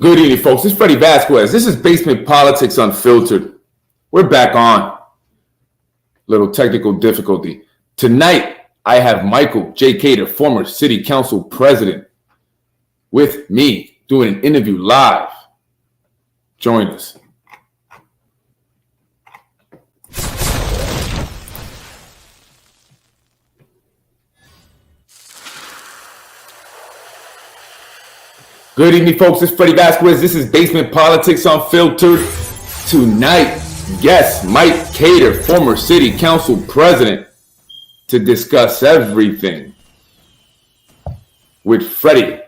Good evening, folks. It's Freddie Vasquez. This is Basement Politics Unfiltered. We're back on. Little technical difficulty. Tonight, I have Michael J. Khader, former City Council President, with me doing an interview live. Join us. Good evening, folks. It's Freddie Vasquez. This is Basement Politics Unfiltered. Tonight, guest Mike Khader, former City Council President, to discuss everything with Freddie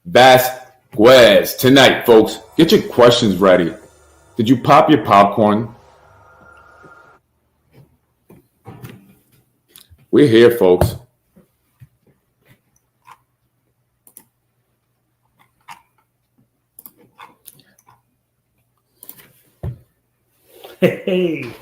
Vasquez. Tonight, folks, get your questions ready. Did you pop your popcorn? We're here, folks. Hey.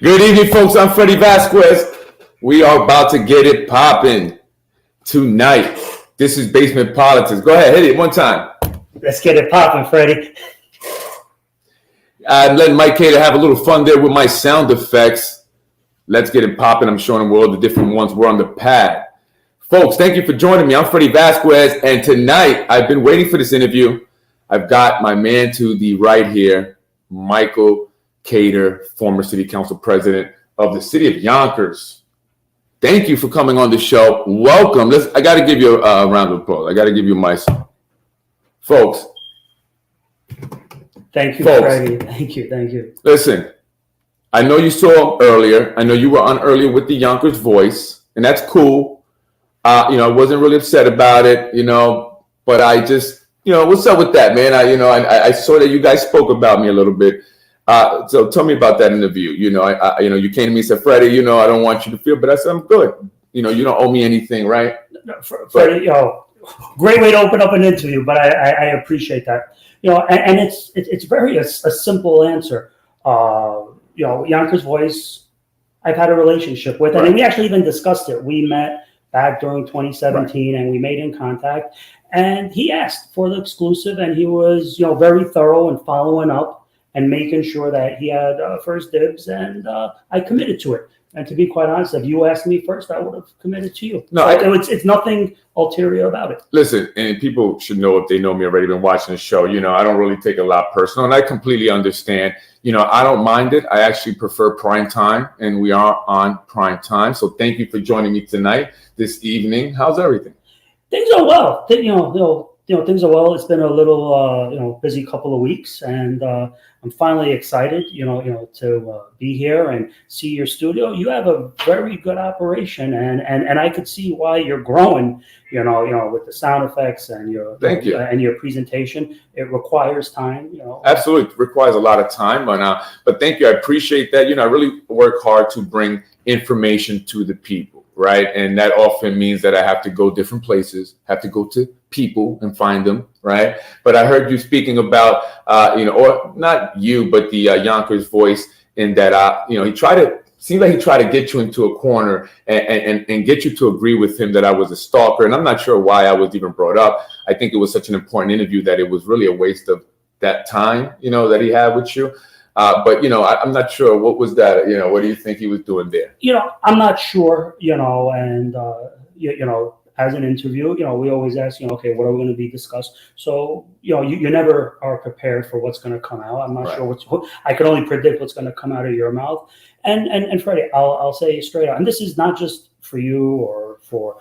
Good evening, folks. I'm Freddie Vasquez. We are about to get it popping tonight. This is Basement Politics. Go ahead, hit it one time. Let's get it popping, Freddie. I'm letting Mike Khader have a little fun there with my sound effects. Let's get it popping. I'm showing them where all the different ones were on the pad. Folks, thank you for joining me. I'm Freddie Vasquez, and tonight I've been waiting for this interview. I've got my man to the right here, Michael Khader, former City Council President of the City of Yonkers. Thank you for coming on the show. Welcome. I got to give you a round of applause. I got to give you my folks. Thank you, Freddie. Thank you. Listen. I know you saw earlier. I know you were on earlier with the Yonkers Voice, and that's cool. I wasn't really upset about it, but I just, what's up with that, man? I saw that you guys spoke about me a little bit. So tell me about that interview. You came to me and said, Freddie, I don't want you to feel, but I said, I'm good. You don't owe me anything, right? No, Freddie, great way to open up an interview, but I appreciate that. And it's very a simple answer. Yonkers Voice, I've had a relationship with, and we actually even discussed it. We met back during 2017, and we made in contact. And he asked for the exclusive, and he was, very thorough in following up and making sure that he had first dibs, and I committed to it. And to be quite honest, if you asked me first, I would have committed to you. No, it's nothing ulterior about it. Listen, and people should know if they know me already, been watching the show, I don't really take a lot personal, and I completely understand. I don't mind it. I actually prefer prime time, and we are on prime time. So thank you for joining me tonight, this evening. How's everything? Things are well. Things are well. It's been a little, busy couple of weeks, and I'm finally excited, to be here and see your studio. You have a very good operation, and I could see why you're growing. With the sound effects and your and your presentation. It requires time. Absolutely, it requires a lot of time, but thank you. I appreciate that. I really work hard to bring information to the people. Right. And that often means that I have to go different places, have to go to people and find them. Right. But I heard you speaking about, or not you, but the Yonkers Voice, in that, he tried to get you into a corner and get you to agree with him that I was a stalker. And I'm not sure why I was even brought up. I think it was such an important interview that it was really a waste of that time, that he had with you. But, I'm not sure. What was that? What do you think he was doing there? I'm not sure, and, as an interview, we always ask, okay, what are we going to be discussed? So, you never are prepared for what's going to come out. I'm not sure I can only predict what's going to come out of your mouth. And Freddie, I'll say straight out, and this is not just for you or for,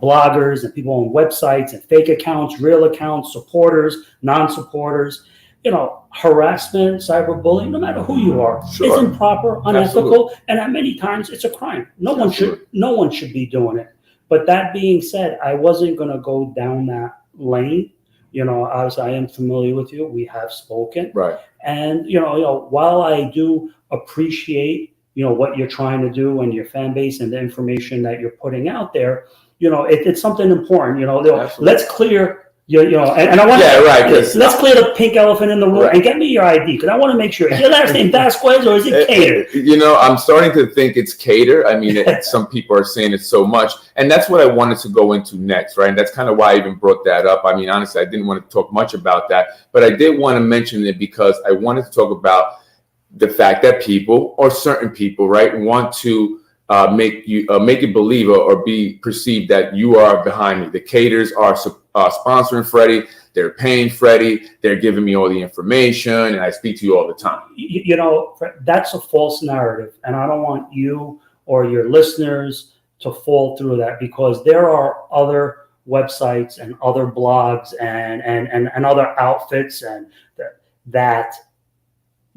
bloggers and people on websites and fake accounts, real accounts, supporters, non-supporters. Harassment, cyberbullying, no matter who you are, is improper, unethical, and many times it's a crime. No one should be doing it. But that being said, I wasn't going to go down that lane. As I am familiar with you, we have spoken. Right. And while I do appreciate what you're trying to do and your fan base and the information that you're putting out there, it's something important. Let's clear And I want right. Let's clear the pink elephant in the room and get me your ID because I want to make sure. Is your last name Vasquez or is it Khader? I'm starting to think it's Khader. I mean, some people are saying it so much, and that's what I wanted to go into next, right? And that's kind of why I even brought that up. I mean, honestly, I didn't want to talk much about that, but I did want to mention it because I wanted to talk about the fact that people, or certain people, right, want to make it believe or be perceived that you are behind me. The Khaders are sponsoring Freddie. They're paying Freddie. They're giving me all the information, and I speak to you all the time. That's a false narrative, and I don't want you or your listeners to fall through that because there are other websites and other blogs and other outfits and that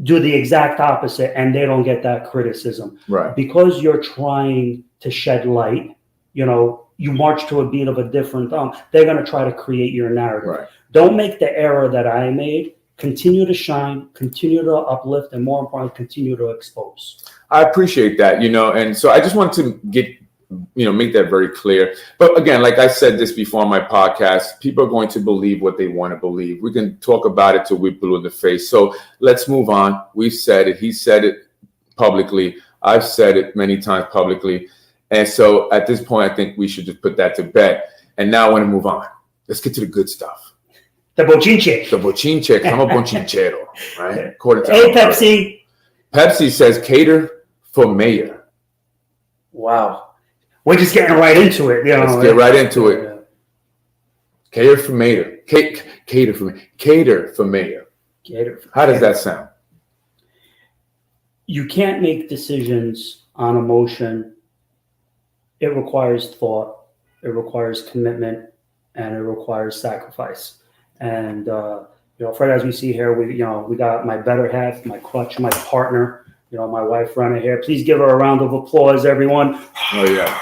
do the exact opposite, and they don't get that criticism. Right. Because you're trying to shed light, you march to a beat of a different they're going to try to create your narrative. Right. Don't make the error that I made. Continue to shine, continue to uplift, and more importantly, continue to expose. I appreciate that, and so I just wanted to make that very clear. But again, like I said this before on my podcast, people are going to believe what they want to believe. We can talk about it till we're blue in the face. So let's move on. We've said it. He said it publicly. I've said it many times publicly. And so at this point, I think we should just put that to bed. And now I want to move on. Let's get to the good stuff. The bochinche. The bochinche. I'm a bochinchero, right? Hey, Pepsi. Pepsi says Khader for mayor. Wow. We're just getting right into it. Let's get right into it. Khader for mayor. Khader for mayor. How does that sound? You can't make decisions on emotion. It requires thought. It requires commitment, and it requires sacrifice. And Fred, as we see here, we got my better half, my crutch, my partner. My wife running here. Please give her a round of applause, everyone. Oh yeah.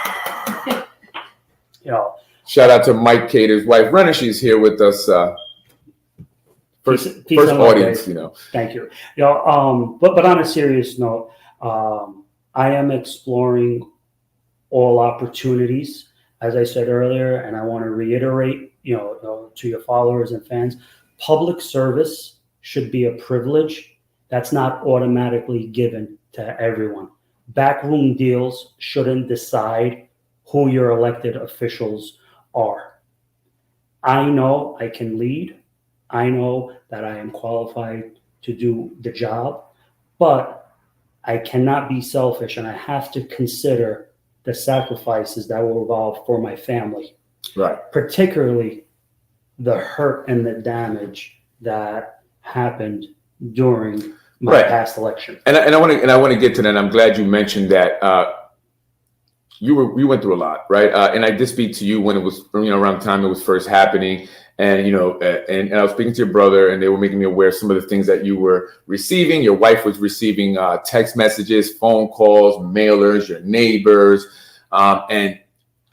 Shout out to Mike Khader's wife, Renna. She's here with us. First audience, Thank you. But on a serious note, I am exploring all opportunities, as I said earlier, and I want to reiterate, to your followers and fans, public service should be a privilege. That's not automatically given to everyone. Backroom deals shouldn't decide who your elected officials are. I know I can lead. I know that I am qualified to do the job, but I cannot be selfish, and I have to consider the sacrifices that will involve for my family. Right. Particularly the hurt and the damage that happened during my past election. And I want to get to that. I'm glad you mentioned that. You went through a lot, right? And I did speak to you when it was around the time it was first happening, and and I was speaking to your brother, and they were making me aware of some of the things that you were receiving. Your wife was receiving text messages, phone calls, mailers, your neighbors, and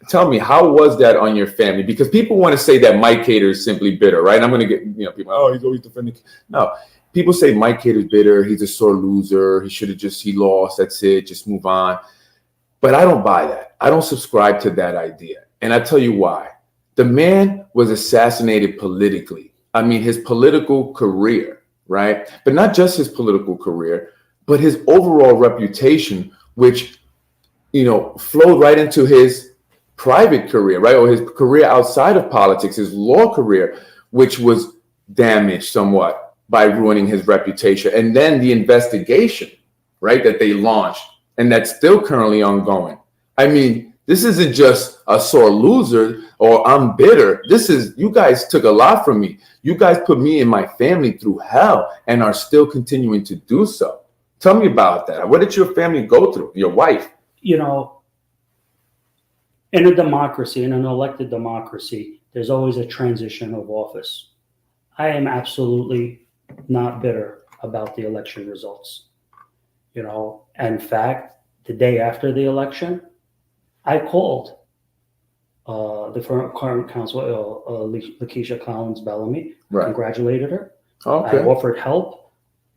tell me, how was that on your family? Because people want to say that Mike Khader is simply bitter, right? And I'm going to get people, oh, he's always defending. No. People say Mike Khader's bitter. He's a sore loser. He lost. That's it. Just move on. But I don't buy that. I don't subscribe to that idea. And I tell you why. The man was assassinated politically. I mean, his political career, right? But not just his political career, but his overall reputation, which, flowed right into his private career, right? Or his career outside of politics, his law career, which was damaged somewhat by ruining his reputation. And then the investigation, right, that they launched and that's still currently ongoing. I mean, this isn't just a sore loser or I'm bitter. This is, you guys took a lot from me. You guys put me and my family through hell and are still continuing to do so. Tell me about that. What did your family go through? Your wife? In a democracy, in an elected democracy, there's always a transition of office. I am absolutely not bitter about the election results. In fact, the day after the election, I called the current council, Lakeisha Collins Bellamy, congratulated her. Okay. I offered help.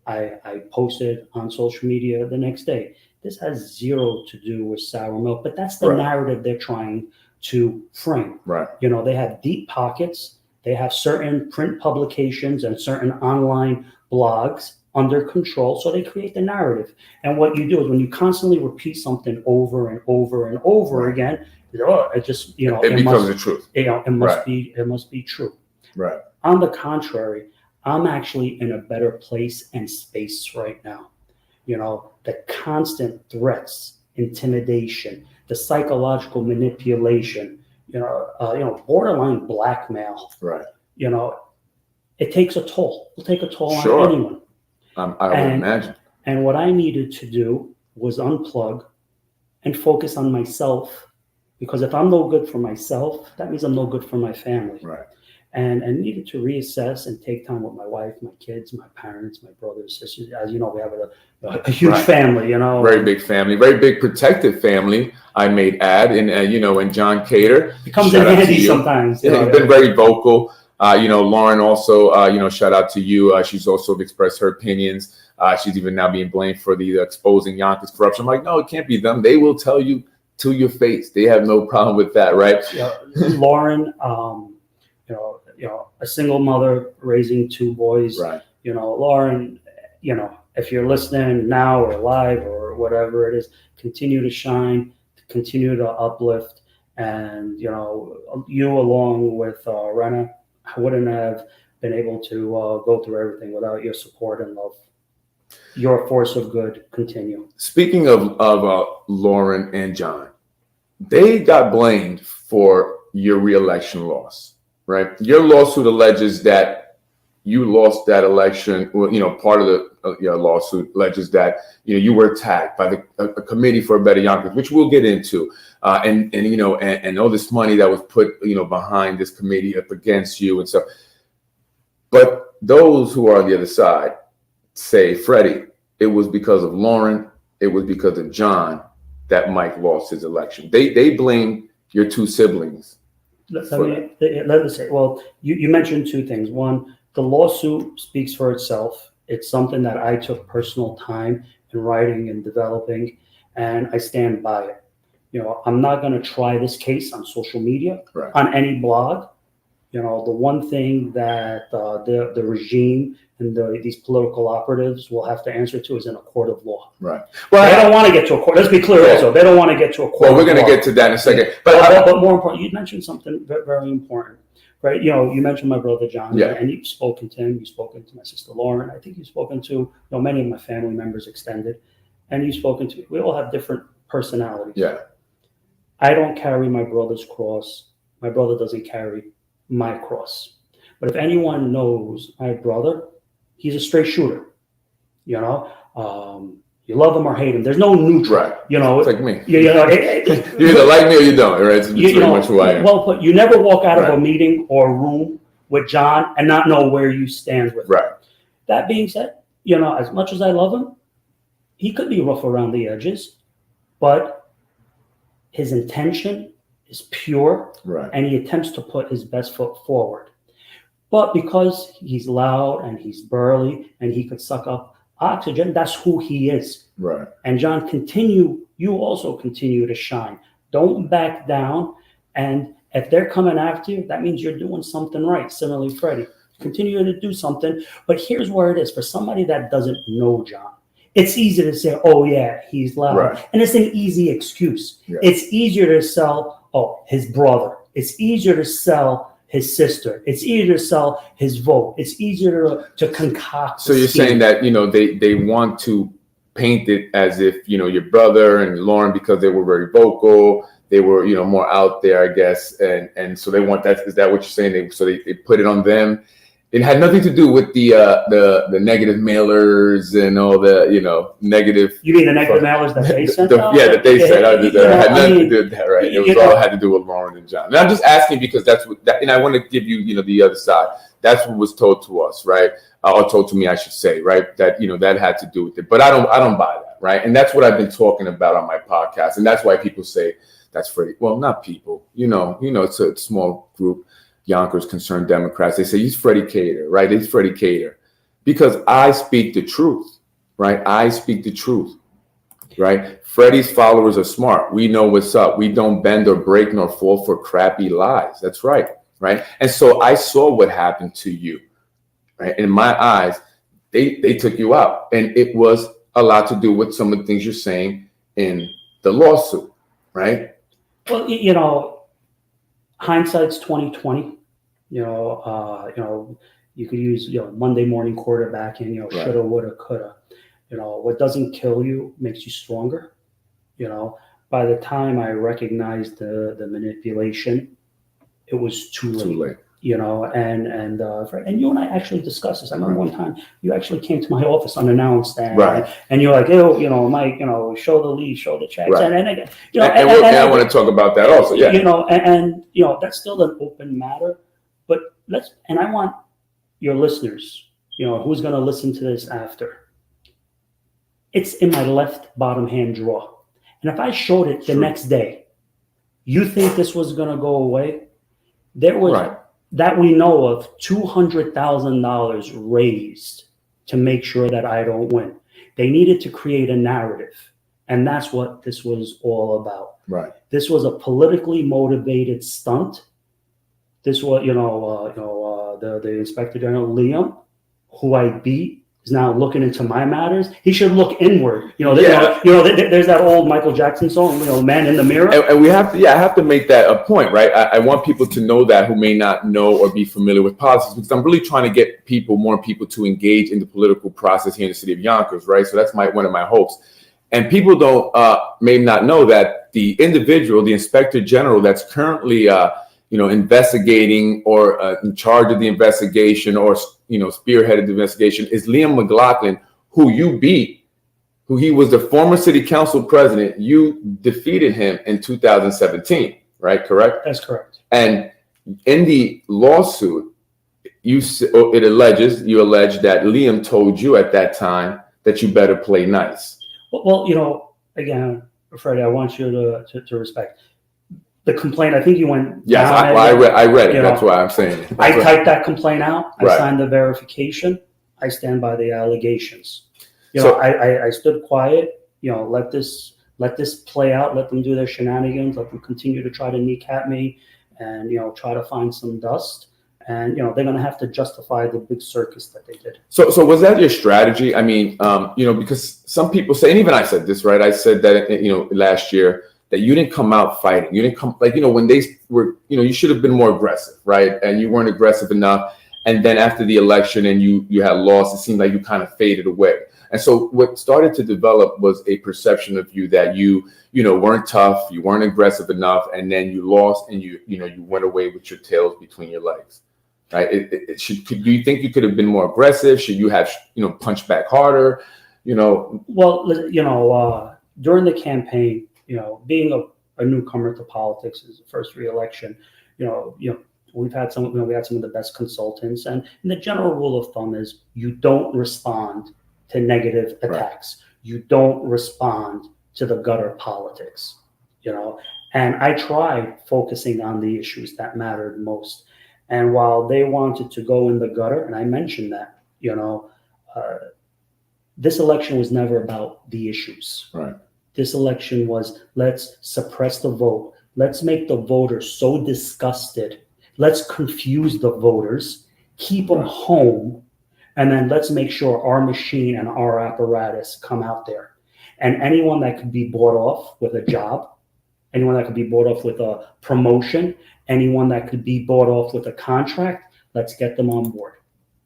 I posted on social media the next day. This has zero to do with sour milk, but that's the narrative they're trying to frame. Right. They have deep pockets. They have certain print publications and certain online blogs under control, so they create the narrative. And what you do is when you constantly repeat something over and over and over again, it just it becomes the truth. It must be true. Right. On the contrary, I'm actually in a better place and space right now. The constant threats, intimidation, the psychological manipulation, borderline blackmail. Right. It takes a toll. It'll take a toll on anyone. I would imagine. And what I needed to do was unplug and focus on myself, because if I'm no good for myself, that means I'm no good for my family. Right. And needed to reassess and take time with my wife, my kids, my parents, my brothers, sisters. As you know, we have a huge family. Very big family, very big protective family. I may add, and John Khader becomes in handy sometimes. He's been very vocal. Lauren also, shout out to you. She's also expressed her opinions. She's even now being blamed for the exposing Yonkers corruption. I'm like, no, it can't be them. They will tell you to your face. They have no problem with that, right? Lauren, a single mother raising two boys. Right. Lauren, if you're listening now or live or whatever it is, continue to shine, continue to uplift. And, you along with Rena, I wouldn't have been able to go through everything without your support and love. Your force of good continue. Speaking of Lauren and John, they got blamed for your re-election loss, right? Your lawsuit alleges that you lost that election. Well, part of the lawsuit alleges that you were attacked by a committee for a better Yonkers, which we'll get into, and all this money that was put behind this committee up against you and stuff. But those who are on the other side say, Freddie, it was because of Lauren, it was because of John that Mike lost his election. They blame your two siblings. Let me say, well, you mentioned two things. One, the lawsuit speaks for itself. It's something that I took personal time in writing and developing, and I stand by it. I'm not going to try this case on social media, right, on any blog. The one thing that the regime and these political operatives will have to answer to is in a court of law. Right. Well, they don't want to get to a court. Let's be clear also. They don't want to get to a court. Well, we're going to get to that in a second. But more important, you mentioned something very important, right? You mentioned my brother John, and you've spoken to him. You've spoken to my sister Lauren. I think you've spoken to many of my family members extended, and you've spoken to. We all have different personalities. Yeah. I don't carry my brother's cross. My brother doesn't carry my cross. But if anyone knows my brother, he's a straight shooter. You love him or hate him. There's no neutral. Right. It's like me. You either like me or you don't. Right. It's pretty much who I am. Well put. You never walk out of a meeting or a room with John and not know where you stand with him. Right. That being said, as much as I love him, he could be rough around the edges, but his intention is pure, right, and he attempts to put his best foot forward. But because he's loud and he's burly and he could suck up oxygen, that's who he is. Right. And John, you also continue to shine. Don't back down. And if they're coming after you, that means you're doing something right. Similarly, Freddie, continue to do something. But here's where it is. For somebody that doesn't know John, it's easy to say, oh, yeah, he's loud. Right. And it's an easy excuse. Yeah. It's easier to sell, his brother. It's easier to sell his sister. It's easier to sell his vote. It's easier to concoct. So you're saying that, they want to paint it as if, your brother and Lauren, because they were very vocal, they were, more out there, I guess. And so they want that. Is that what you're saying? They put it on them. It had nothing to do with the negative mailers and all the, negative. You mean the negative mailers that they sent out? Yeah, that they sent out. It had nothing to do with that, right? It was all had to do with Lauren and John. And I'm just asking because that's what, and I want to give you, the other side. That's what was told to us, right? Or told to me, I should say, right? That, that had to do with it. But I don't buy that, right? And that's what I've been talking about on my podcast. And that's why people say that's Freddie. Well, not people, it's a small group. Yonkers concerned Democrats, they say he's Freddie Khader, right? He's Freddie Khader, because I speak the truth, right? I speak the truth, right? Freddie's followers are smart. We know what's up. We don't bend or break nor fall for crappy lies. That's right. right? And so I saw what happened to you, right? In my eyes, they took you out, and it was a lot to do with some of the things you're saying in the lawsuit, right? Well, hindsight's 2020. You could use Monday morning quarterbacking. Right. Shoulda, woulda, coulda. What doesn't kill you makes you stronger. By the time I recognized the manipulation, it was too late. Too late. And you and I actually discussed this. I remember one time you actually came to my office unannounced, and you're like, Mike, show the leave, show the checks, Right. and I want to talk about that also. Yeah. That's still an open matter. But I want your listeners, who's going to listen to this after. It's in my left bottom hand drawer. And if I showed it the next day, you think this was going to go away? There was, that we know of, $200,000 raised to make sure that I don't win. They needed to create a narrative. And that's what this was all about. Right. This was a politically motivated stunt. This was, the Inspector General Liam, who I beat, is now looking into my matters. He should look inward. There's that old Michael Jackson song, Man in the Mirror. And we have to, I have to make that a point, right? I want people to know that who may not know or be familiar with politics, because I'm really trying to get more people to engage in the political process here in the city of Yonkers, right? So that's one of my hopes. And people may not know that the individual, the Inspector General that's currently investigating or in charge of the investigation or spearheaded the investigation is Liam McLaughlin, who you beat, who he was the former city council president. You defeated him in 2017, right? Correct? That's correct. And in the lawsuit, you allege that Liam told you at that time that you better play nice. Well, again, Freddie, I want you to respect the complaint. I think you went. Yes, I read it. That's why I'm saying it. I typed that complaint out. I signed the verification. I stand by the allegations. I stood quiet. Let this play out. Let them do their shenanigans. Let them continue to try to kneecap me, and try to find some dust. And they're going to have to justify the big circus that they did. So was that your strategy? I mean, because some people say, and even I said this, right? I said that last year, that you didn't come out fighting. You didn't come when they were, you should have been more aggressive, right? And you weren't aggressive enough. And then after the election and you had lost, it seemed like you kind of faded away. And so what started to develop was a perception of you that you weren't tough, you weren't aggressive enough, and then you lost and you went away with your tails between your legs. Right? Do you think you could have been more aggressive? Should you have punched back harder? Well, during the campaign, being a newcomer to politics is the first re-election. We've had some of the best consultants, and the general rule of thumb is you don't respond to negative attacks. Right. You don't respond to the gutter politics. And I tried focusing on the issues that mattered most. And while they wanted to go in the gutter, and I mentioned that, this election was never about the issues. Right. This election was, let's suppress the vote. Let's make the voters so disgusted. Let's confuse the voters, keep them home, and then let's make sure our machine and our apparatus come out there. And anyone that could be bought off with a job, anyone that could be bought off with a promotion, anyone that could be bought off with a contract, let's get them on board.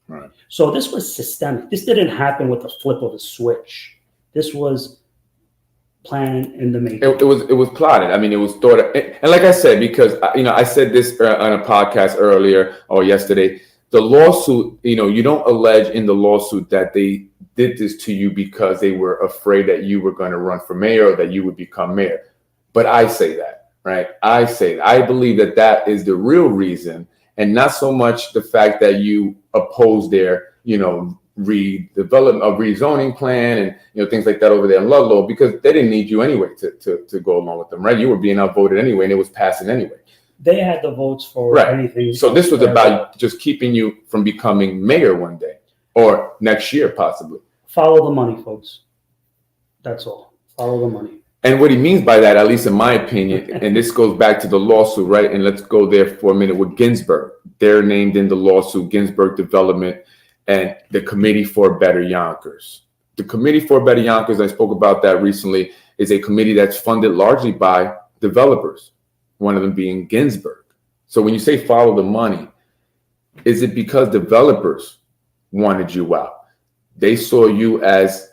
Right. So this was systemic. This didn't happen with the flip of a switch. This was planning in the making. It was plotted. I mean, it was thought of, and like I said, because I said this on a podcast earlier or yesterday, the lawsuit, you don't allege in the lawsuit that they did this to you because they were afraid that you were going to run for mayor or that you would become mayor. But I say that, right? I believe that is the real reason, and not so much the fact that you oppose their, redevelopment of rezoning plan and things like that over there in Ludlow, because they didn't need you anyway to go along with them, right? You were being outvoted anyway, and it was passing anyway. They had the votes for anything. So this was about just keeping you from becoming mayor one day or next year, possibly. Follow the money, folks. That's all. Follow the money. And what he means by that, at least in my opinion, and this goes back to the lawsuit, right? And let's go there for a minute with Ginsburg. They're named in the lawsuit, Ginsburg Development and the Committee for Better Yonkers. The Committee for Better Yonkers, I spoke about that recently, is a committee that's funded largely by developers, one of them being Ginsburg. So when you say follow the money, is it because developers wanted you out? They saw you as,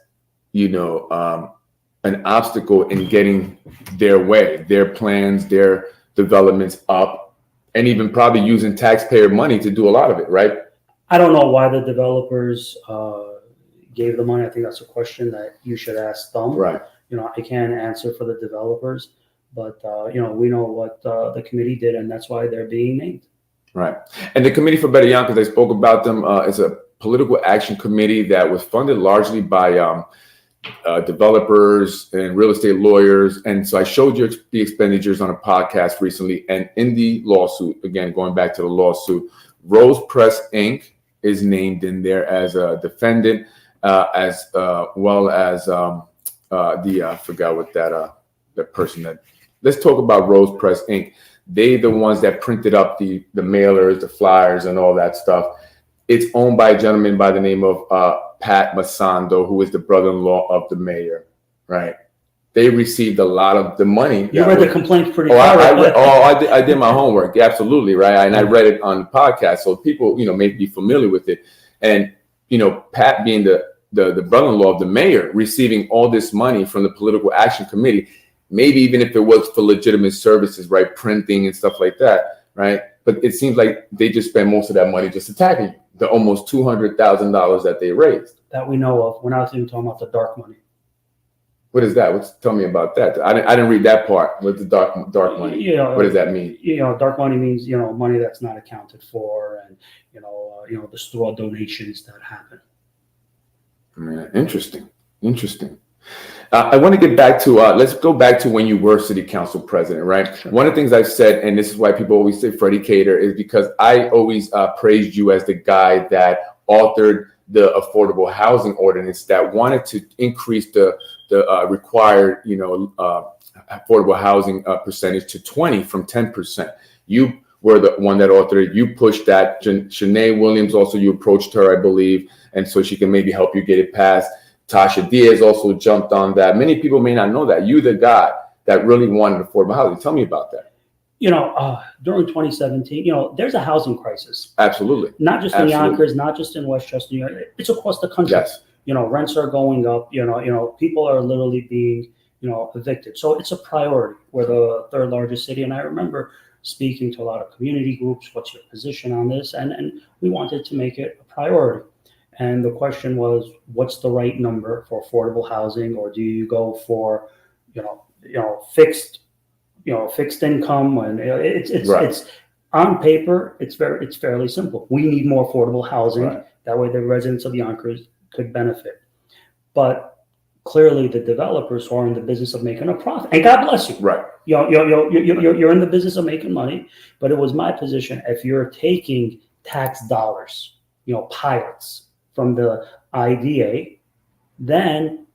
an obstacle in getting their way, their plans, their developments up, and even probably using taxpayer money to do a lot of it, right? I don't know why the developers gave the money. I think that's a question that you should ask them. Right. I can't answer for the developers, but we know what the committee did, and that's why they're being named. Right. And the Committee for Better Yonkers, I spoke about them, is a political action committee that was funded largely by developers and real estate lawyers. And so I showed you the expenditures on a podcast recently. And in the lawsuit, again, going back to the lawsuit, Rose Press Inc. is named in there as a defendant, as well as I forgot what that person that, let's talk about Rose Press Inc. They the ones that printed up the mailers, the flyers, and all that stuff. It's owned by a gentleman by the name of Pat Masando, who is the brother-in-law of the mayor, right? They received a lot of the money. You read the complaint pretty I did my homework, absolutely, right? And I read it on the podcast, so people, may be familiar with it. And, Pat being the brother-in-law of the mayor, receiving all this money from the Political Action Committee, maybe even if it was for legitimate services, right? Printing and stuff like that, right? But it seems like they just spend most of that money just attacking you. The almost $200,000 that they raised. That we know of. We're not even talking about the dark money. What is that? Tell me about that. I didn't read that part. What's the dark money? What does that mean? Dark money means money that's not accounted for, and the straw donations that happen. Interesting. I want to get back to, let's go back to when you were city council president, right? Sure. One of the things I've said, and this is why people always say Freddie Khader, is because I always praised you as the guy that authored the affordable housing ordinance that wanted to increase the required, affordable housing percentage to 20 from 10%. You were the one that authored it. You pushed that. Shanae Williams, also you approached her, I believe, and so she can maybe help you get it passed. Tasha Diaz also jumped on that. Many people may not know that. You're the guy that really wanted affordable housing. Tell me about that. During 2017, there's a housing crisis. Absolutely. Not just in Yonkers, not just in Westchester, New York. It's across the country. Yes. Rents are going up. People are literally being, evicted. So it's a priority. We're the third largest city, and I remember speaking to a lot of community groups. What's your position on this? And we wanted to make it a priority. And the question was, what's the right number for affordable housing, or do you go for, fixed income? And it's on paper, it's fairly simple. We need more affordable housing. Right. That way, the residents of Yonkers could benefit. But clearly, the developers are in the business of making a profit. And God bless you. Right. You're in the business of making money. But it was my position: if you're taking tax dollars, pilots, from the IDA, then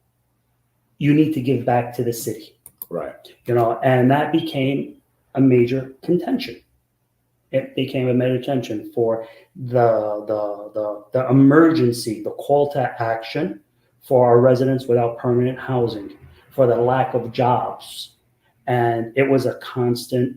you need to give back to the city. Right. And that became a major contention. It became a major contention for the emergency, the call to action for our residents without permanent housing, for the lack of jobs. And it was a constant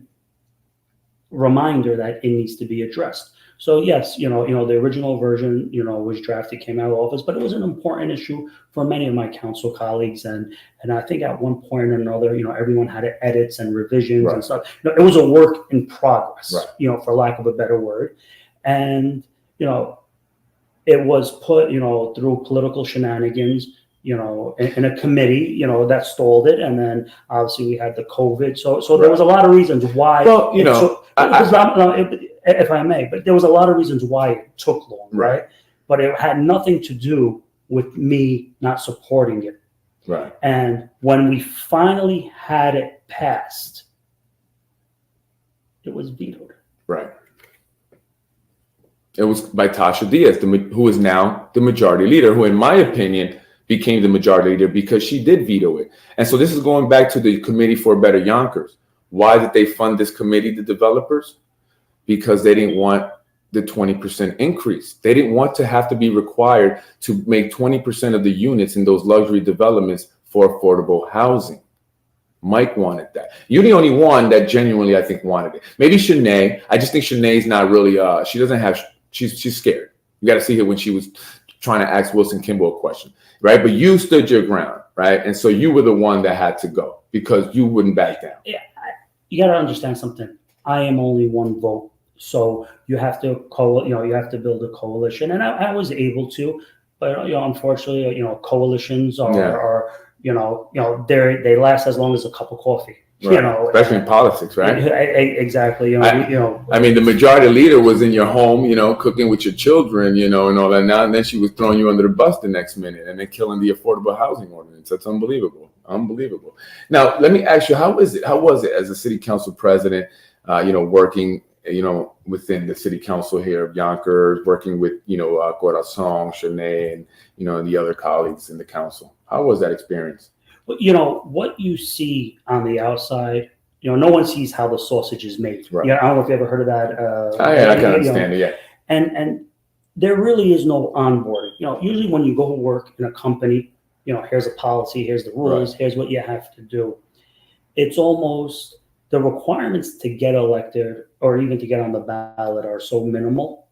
reminder that it needs to be addressed. So yes, the original version, was drafted, came out of office, but it was an important issue for many of my council colleagues. And I think at one point or another, everyone had edits and revisions and stuff. It was a work in progress, for lack of a better word. And, it was put, through political shenanigans, in a committee, that stalled it. And then obviously we had the COVID. So there was a lot of reasons why. Well, if I may, but there was a lot of reasons why it took long, right? But it had nothing to do with me not supporting it. Right. And when we finally had it passed, it was vetoed. Right. It was by Tasha Diaz, who is now the majority leader, who, in my opinion, became the majority leader because she did veto it. And so this is going back to the Committee for a Better Yonkers. Why did they fund this committee, the developers? Because they didn't want the 20% increase. They didn't want to have to be required to make 20% of the units in those luxury developments for affordable housing. Mike wanted that. You're the only one that genuinely, I think, wanted it. Maybe Shanae. I just think Shanae's not really, she doesn't have, she's scared. You got to see her when she was trying to ask Wilson Kimball a question, right? But you stood your ground, right? And so you were the one that had to go because you wouldn't back down. Yeah, you got to understand something. I am only one vote. So you have to you have to build a coalition, and I was able to, but unfortunately, coalitions are they last as long as a cup of coffee. Right. Especially in politics, right? Exactly. I mean, the majority leader was in your home, cooking with your children, and all that. Now and then she was throwing you under the bus the next minute, and then killing the affordable housing ordinance. That's unbelievable. Now, let me ask you, how was it as a city council president, working, within the city council here of Yonkers, working with, Corazon, Shanae, and, the other colleagues in the council? How was that experience? Well, what you see on the outside, no one sees how the sausage is made. Right. I don't know if you ever heard of that. I can understand it, yeah. And there really is no onboarding. Usually when you go work in a company, here's a policy, here's the rules, right. Here's what you have to do. It's almost the requirements to get elected or even to get on the ballot are so minimal,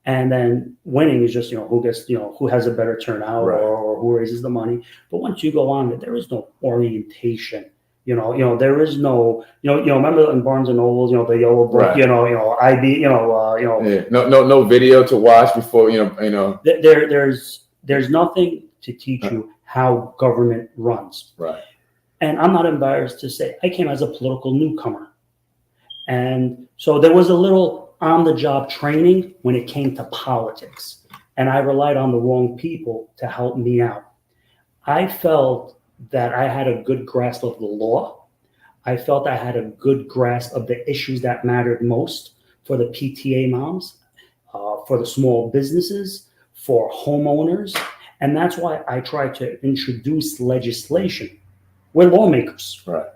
and then winning is just, who gets, who has a better turnout, right. or who raises the money. But once you go on, there is no orientation. There is no, remember in Barnes and Nobles, the yellow book, right. IB, Yeah. No video to watch before, There's nothing to teach you how government runs. Right. And I'm not embarrassed to say I came as a political newcomer. And so there was a little on-the-job training when it came to politics. And I relied on the wrong people to help me out. I felt that I had a good grasp of the law. I felt I had a good grasp of the issues that mattered most for the PTA moms, for the small businesses, for homeowners. And that's why I tried to introduce legislation. We're lawmakers. Right.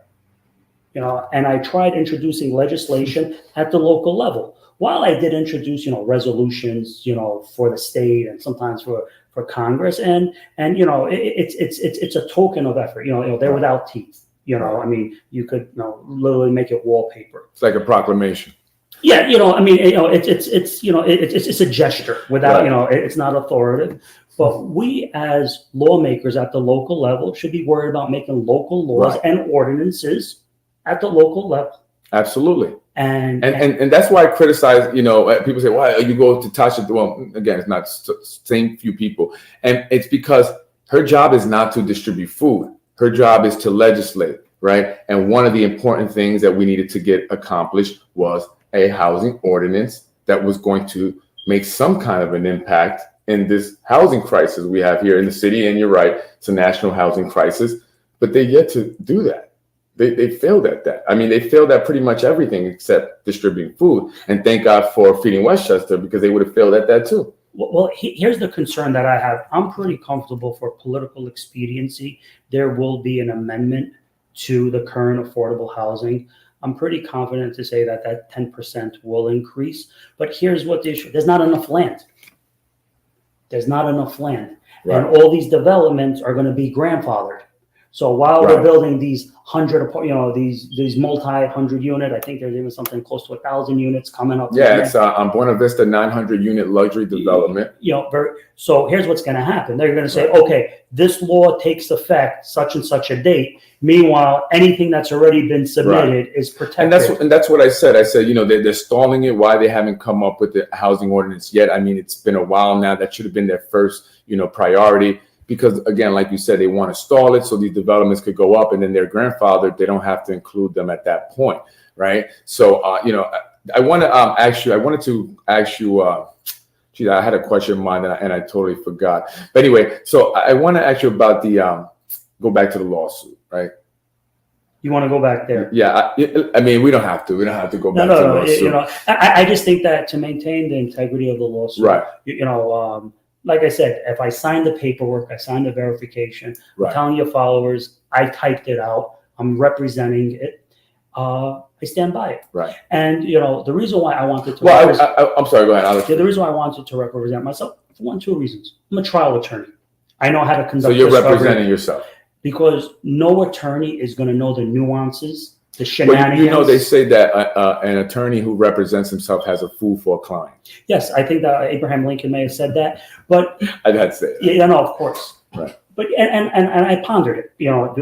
And I tried introducing legislation at the local level. While I did introduce, resolutions, for the state and sometimes for Congress, and it's a token of effort. They're without teeth. I mean, you could literally make it wallpaper. It's like a proclamation. Yeah, it's a gesture without, right. It's not authoritative. But we as lawmakers at the local level should be worried about making local laws right. and ordinances at the local level. Absolutely. And that's why I criticize, people say, why you go to Tasha? Well, again, it's not same few people. And it's because her job is not to distribute food. Her job is to legislate, right? And one of the important things that we needed to get accomplished was a housing ordinance that was going to make some kind of an impact in this housing crisis we have here in the city. And you're right, it's a national housing crisis, but they yet to do that. They failed at that. I mean, they failed at pretty much everything except distributing food. And thank God for Feeding Westchester, because they would have failed at that too. Well, here's the concern that I have. I'm pretty comfortable for political expediency. There will be an amendment to the current affordable housing. I'm pretty confident to say that 10% will increase. But here's what the issue: there's not enough land. There's not enough land. Right. And all these developments are going to be grandfathered. So while right. we're building these these multi-hundred unit, I think there's even something close to 1,000 units coming up. Yeah, it's on Buena Vista 900 unit luxury development. So here's what's going to happen. They're going to say, right. okay, this law takes effect such and such a date. Meanwhile, anything that's already been submitted right. is protected. And that's what I said. I said, they're stalling it. Why they haven't come up with the housing ordinance yet? I mean, it's been a while now. That should have been their first, priority. Because again, like you said, they want to stall it so these developments could go up, and then their grandfathered, they don't have to include them at that point, right? So, I want to ask you. I wanted to ask you. I had a question in mind and I totally forgot. But anyway, so I want to ask you about the go back to the lawsuit, right? You want to go back there? Yeah, I mean, we don't have to. We don't have to go back to the lawsuit. I just think that to maintain the integrity of the lawsuit, right? like I said, if I signed the paperwork, I signed the verification, Right. I'm telling your followers, I typed it out, I'm representing it, I stand by it. Right. And, the reason why I wanted to... Well, I'm sorry, go ahead. The reason why I wanted to represent myself, for two reasons. I'm a trial attorney. I know how to conduct So you're discovery representing yourself. because no attorney is going to know the nuances, the shenanigans. Well, they say that an attorney who represents himself has a fool for a client. Yes, I think that Abraham Lincoln may have said that, but I'd have to say that. yeah, no, of course. Right. But and I pondered it.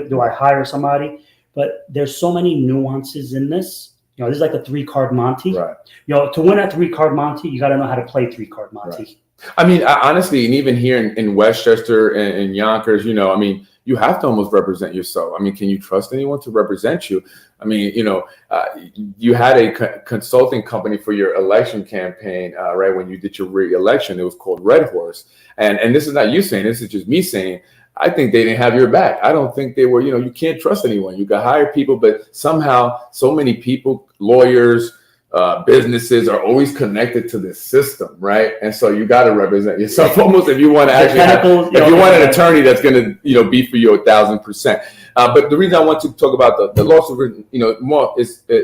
Do I hire somebody? But there's so many nuances in this. This is like a 3-card Monte. Right. To win a 3-card Monte, you got to know how to play 3-card Monte. Right. I mean, honestly, and even here in Westchester and Yonkers, I mean, you have to almost represent yourself. I mean, can you trust anyone to represent you? I mean, you had a consulting company for your election campaign, right? When you did your re-election, it was called Red Horse. And this is not you saying, this is just me saying, I think they didn't have your back. I don't think they were, you can't trust anyone. You can hire people, but somehow so many people, lawyers, businesses are always connected to this system, right? And so you got to represent yourself almost if you want to actually if you want an attorney that's going to be for you 1,000%. But the reason I want to talk about the lawsuit,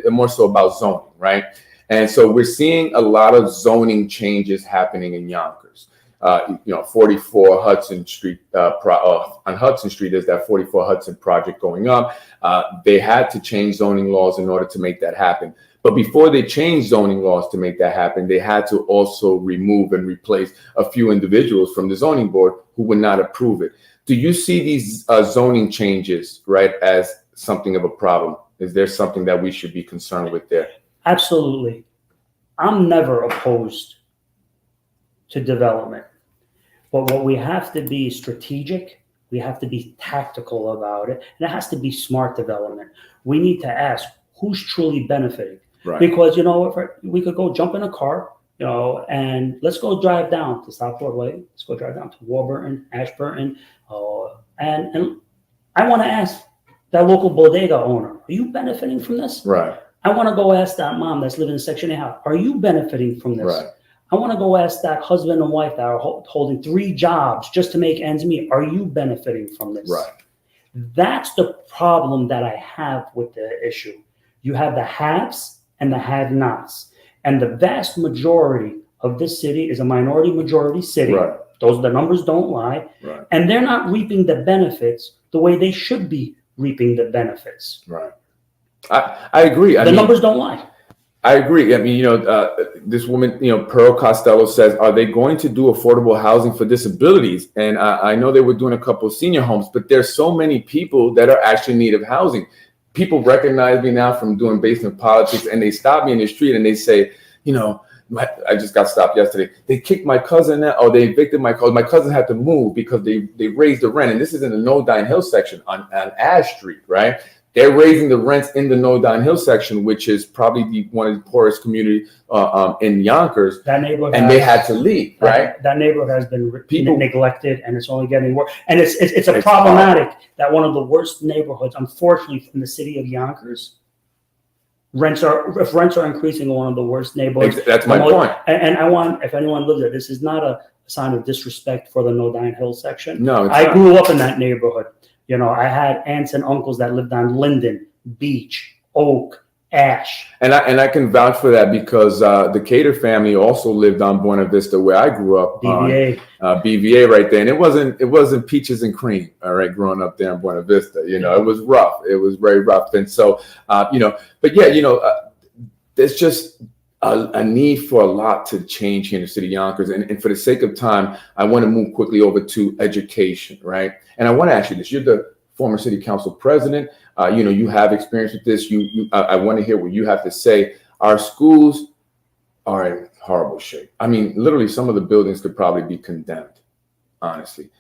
more so about zoning, right? And so we're seeing a lot of zoning changes happening in Yonkers. 44 Hudson Street, on Hudson Street, there's that 44 Hudson project going up. They had to change zoning laws in order to make that happen. But before they changed zoning laws to make that happen, they had to also remove and replace a few individuals from the zoning board who would not approve it. Do you see these zoning changes, right, as something of a problem? Is there something that we should be concerned with there? Absolutely. I'm never opposed to development. But what we have to be strategic, we have to be tactical about it, and it has to be smart development. We need to ask who's truly benefiting. Right. Because, we could go jump in a car, and let's go drive down to South Broadway. Let's go drive down to Warburton, Ashburton. And I want to ask that local bodega owner, are you benefiting from this? Right. I want to go ask that mom that's living in Section 8 house, are you benefiting from this? Right. I want to go ask that husband and wife that are holding 3 jobs just to make ends meet. Are you benefiting from this? Right. That's the problem that I have with the issue. You have the haves and the have-nots. And the vast majority of this city is a minority majority city. Right. The numbers don't lie. Right. And they're not reaping the benefits the way they should be reaping the benefits. Right. I agree. The numbers don't lie. I agree. I mean, this woman, Pearl Costello says, are they going to do affordable housing for disabilities? And I know they were doing a couple of senior homes, but there's so many people that are actually in need of housing. People recognize me now from doing basement politics, and they stop me in the street and they say, I just got stopped yesterday. They kicked my cousin out, or they evicted my cousin. My cousin had to move because they raised the rent. And this is in the Nodine Hill section on Ash Street, right? They're raising the rents in the Nodine Hill section, which is probably one of the poorest communities in Yonkers. That neighborhood, and they had to leave, right? That neighborhood has been neglected, and it's only getting worse. And it's problematic that one of the worst neighborhoods, unfortunately, in the city of Yonkers, rents are increasing in one of the worst neighborhoods. That's my point. And I want, if anyone lives there, this is not a sign of disrespect for the Nodine Hill section. No, I grew up in that neighborhood. I had aunts and uncles that lived on Linden, Beach, Oak, Ash. And I can vouch for that because the Khader family also lived on Buena Vista, where I grew up. BVA. BVA right there. And it wasn't peaches and cream, all right, growing up there in Buena Vista. It was rough. It was very rough. And so, but yeah, there's just a need for a lot to change here in the city of Yonkers. And for the sake of time, I want to move quickly over to education, right? And I want to ask you this. You're the former city council president. You have experience with this. I want to hear what you have to say. Our schools are in horrible shape. I mean, literally, some of the buildings could probably be condemned, honestly.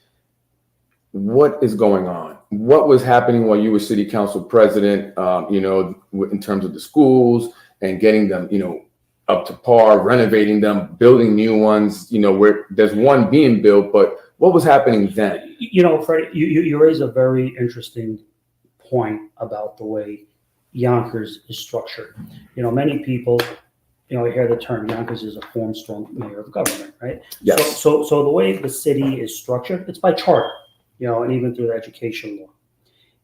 What is going on? What was happening while you were city council president, in terms of the schools and getting them, up to par, renovating them, building new ones, where there's one being built, but what was happening then? Freddie, you raise a very interesting point about the way Yonkers is structured. Many people, you hear the term Yonkers is a form strong mayor of government, right? Yes. So the way the city is structured, it's by charter, and even through the education law.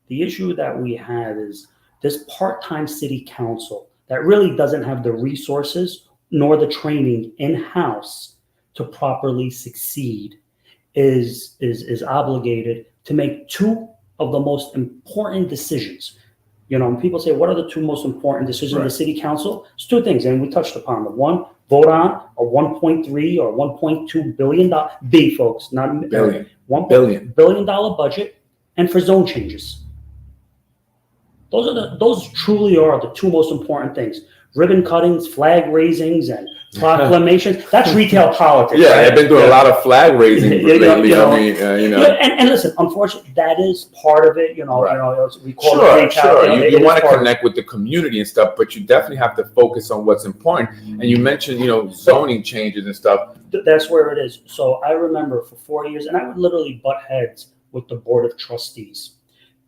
The issue that we have is this part-time city council that really doesn't have the resources nor the training in-house to properly succeed is obligated to make two of the most important decisions. People say, what are the two most important decisions of the city council? It's two things, and we touched upon them. One, vote on a $1.3 or $1.2 billion, B, folks, not billion, $1 billion budget, and for zone changes. Those truly are the two most important things. Ribbon cuttings, flag raisings, and proclamations. That's retail politics. Yeah, right? I've been doing a lot of flag raising lately. And listen, unfortunately, that is part of it. We call it retail. Sure. You want to connect with the community and stuff, but you definitely have to focus on what's important. And you mentioned, zoning changes and stuff. That's where it is. So I remember for 4 years, and I would literally butt heads with the board of trustees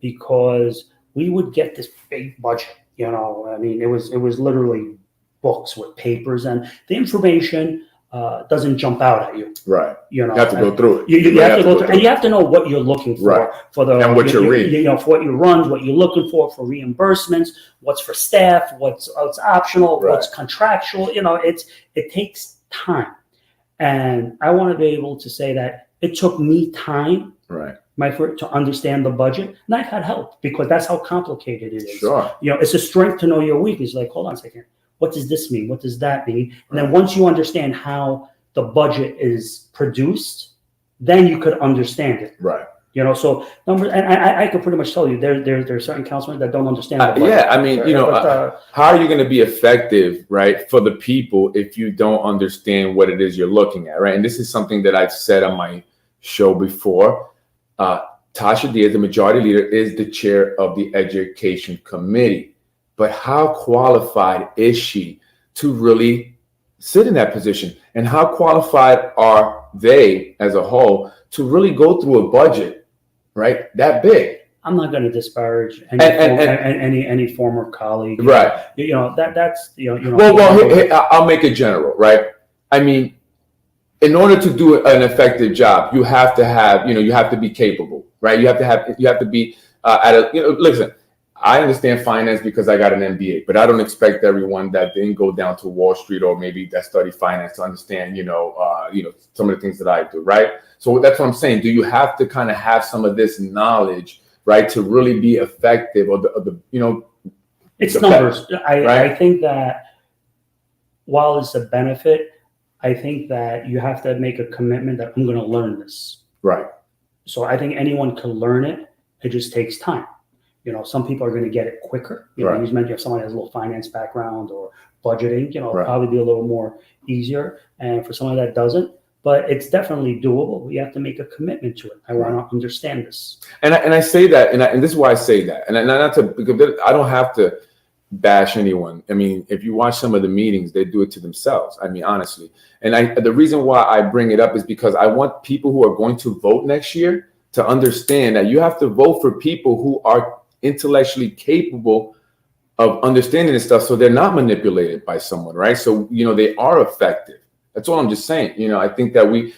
because we would get this big budget. It was literally books with papers, and the information doesn't jump out at you. Right. You have to go through it. You have to go through, and you have to know what you're looking for. Right. And what you're reading. For what you run, what you're looking for reimbursements, what's for staff, what's optional, what's contractual. It takes time, and I want to be able to say that it took me time. Right. To understand the budget, and I've had help because that's how complicated it is. Sure. It's a strength to know your weakness. Like, hold on a second, what does this mean? What does that mean? And then once you understand how the budget is produced, then you could understand it. Right. So numbers, and I could pretty much tell you there are certain councilmen that don't understand the budget. Yeah, how are you going to be effective, right, for the people if you don't understand what it is you're looking at, right? And this is something that I've said on my show before. Tasha Diaz, the majority leader, is the chair of the education committee. But how qualified is she to really sit in that position? And how qualified are they as a whole to really go through a budget, right, that big? I'm not going to disparage any former colleague. Right. That's. Well, I'll make it general, right? I mean, in order to do an effective job, you have to have, you have to be capable, right? You have to be listen, I understand finance because I got an MBA, but I don't expect everyone that didn't go down to Wall Street or maybe that studied finance to understand, some of the things that I do, right? So that's what I'm saying. Do you have to kind of have some of this knowledge, right, to really be effective it's numbers. I think that while it's a benefit, I think that you have to make a commitment that I'm going to learn this. Right. So I think anyone can learn it. It just takes time. Some people are going to get it quicker. You mentioned if someone has a little finance background or budgeting, it'll probably be a little more easier. And for someone that doesn't, but it's definitely doable. You have to make a commitment to it. I want to understand this. And I say that, and this is why I say that. And not to, because I don't have to bash anyone. I mean, if you watch some of the meetings, they do it to themselves. I mean, honestly. And the reason why I bring it up is because I want people who are going to vote next year to understand that you have to vote for people who are intellectually capable of understanding this stuff, so they're not manipulated by someone, right? So, they are effective. That's all I'm just saying. I think that we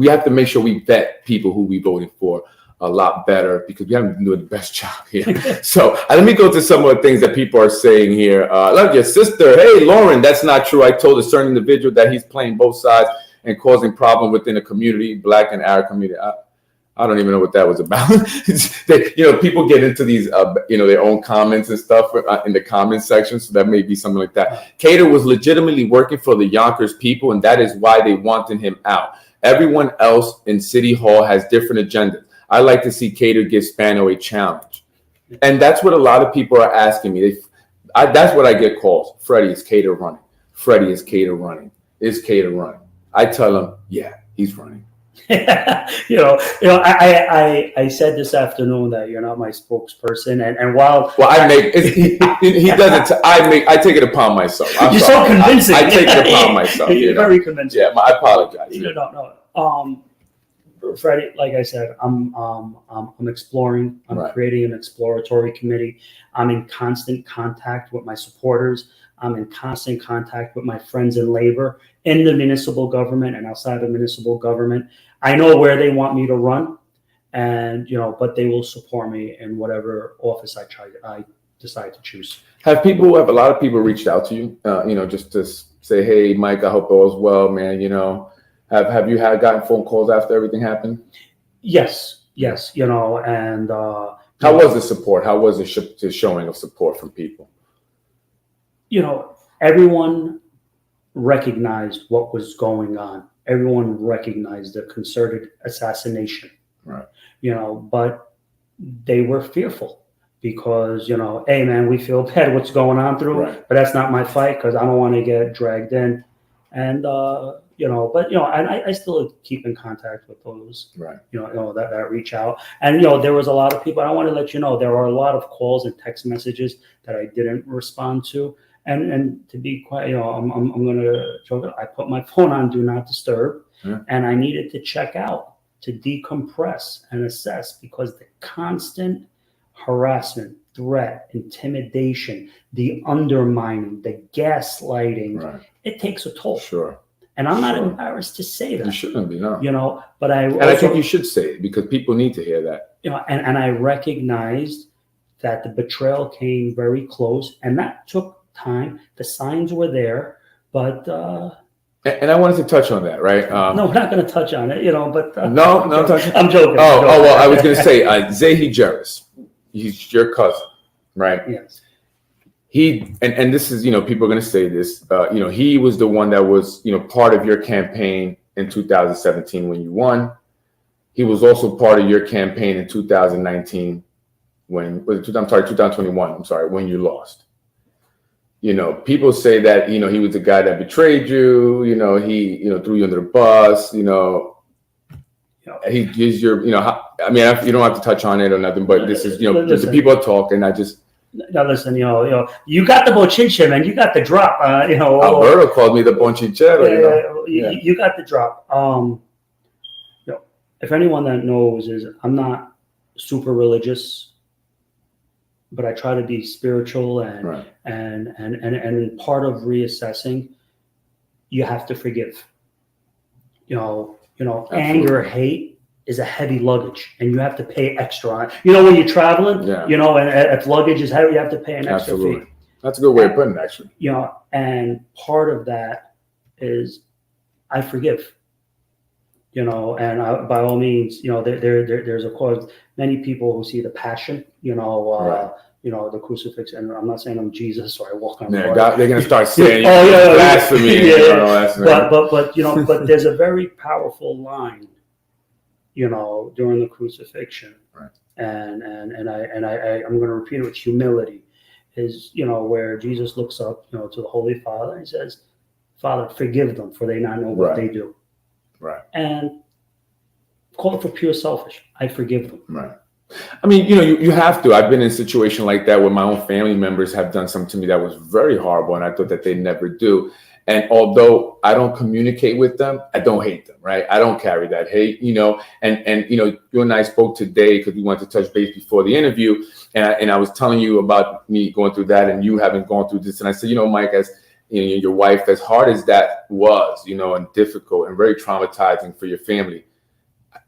have to make sure we vet people who we voting for a lot better because we haven't been doing the best job here. So let me go to some of the things that people are saying here. Love your sister. Hey, Lauren, that's not true. I told a certain individual that he's playing both sides and causing problem within the community, Black and Arab community. I don't even know what that was about. People get into these, their own comments and stuff in the comment section. So that may be something like that. Khader was legitimately working for the Yonkers people, and that is why they wanted him out. Everyone else in City Hall has different agendas. I like to see Khader give Spano a challenge. And that's what a lot of people are asking me. That's what I get calls. Freddie, is Khader running? Freddie, is Khader running? Is Khader running? I tell them, yeah, he's running. I said this afternoon that you're not my spokesperson, and while I make he doesn't. I take it upon myself. You're so convincing. I take it upon myself. You're very convincing. Yeah, I apologize. No. Freddie, like I said, I'm exploring. I'm Right. creating an exploratory committee. I'm in constant contact with my supporters. I'm in constant contact with my friends in labor, in the municipal government and outside of municipal government. I know where they want me to run, and but they will support me in whatever office I decide to choose. Have a lot of people reached out to you, just to say, hey, Mike, I hope all's well, man. Have you gotten phone calls after everything happened? Yes, and how was the support? How was the showing of support from people? Everyone recognized what was going on. Everyone recognized the concerted assassination. Right. But they were fearful because, hey man, we feel bad what's going on through, right. but that's not my fight because I don't want to get dragged in. And, and I still keep in contact with those, right. That reach out. And, there was a lot of people, I want to let you know, there are a lot of calls and text messages that I didn't respond to. And to be quiet, I'm going to joke. I put my phone on Do Not Disturb, and I needed to check out, to decompress and assess, because the constant harassment, threat, intimidation, the undermining, the gaslighting, right. it takes a toll. Sure. And I'm not embarrassed to say that. You shouldn't be, no. But I think you should say it because people need to hear that. And I recognized that the betrayal came very close, and that took time. The signs were there, but and I wanted to touch on that, right? No, we're not going to touch on it, but no, I'm joking. Well, I was going to say Zahi Jarris, he's your cousin, right? Yes. He and this is people are going to say this, he was the one that was part of your campaign in 2017 when you won. He was also part of your campaign in 2019 when 2021. When you lost. People say that, he was the guy that betrayed you, he, threw you under the bus, he's your, you don't have to touch on it or nothing, but this is, the people talk, and I just. Now listen, you got the bochincha, man, you got the drop, Alberto called me the bonchinchero, you got the drop. If anyone that knows is I'm not super religious, but I try to be spiritual and right. and part of reassessing, you have to forgive. Absolutely. Anger, hate is a heavy luggage, and you have to pay extra on it. When you're traveling, and if luggage is heavy, you have to pay an extra fee. That's a good way of putting it, actually. And part of that is I forgive. And by all means, there's of course many people who see the passion, right. The crucifix, and I'm not saying I'm Jesus or I walk on water. God, they're gonna start saying blasphemy. But there's a very powerful line, during the crucifixion, right. and I'm going to repeat it with humility, is where Jesus looks up, to the Holy Father and says, "Father, forgive them, for they not know what they do." Right. And call it for pure selfish. I forgive them. Right. I mean, you have to. I've been in a situation like that where my own family members have done something to me that was very horrible, and I thought that they'd never do. And although I don't communicate with them, I don't hate them, right? I don't carry that hate, and you and I spoke today because we wanted to touch base before the interview, and I was telling you about me going through that and you having gone through this, and I said, Mike, as your wife, as hard as that was, and difficult and very traumatizing for your family,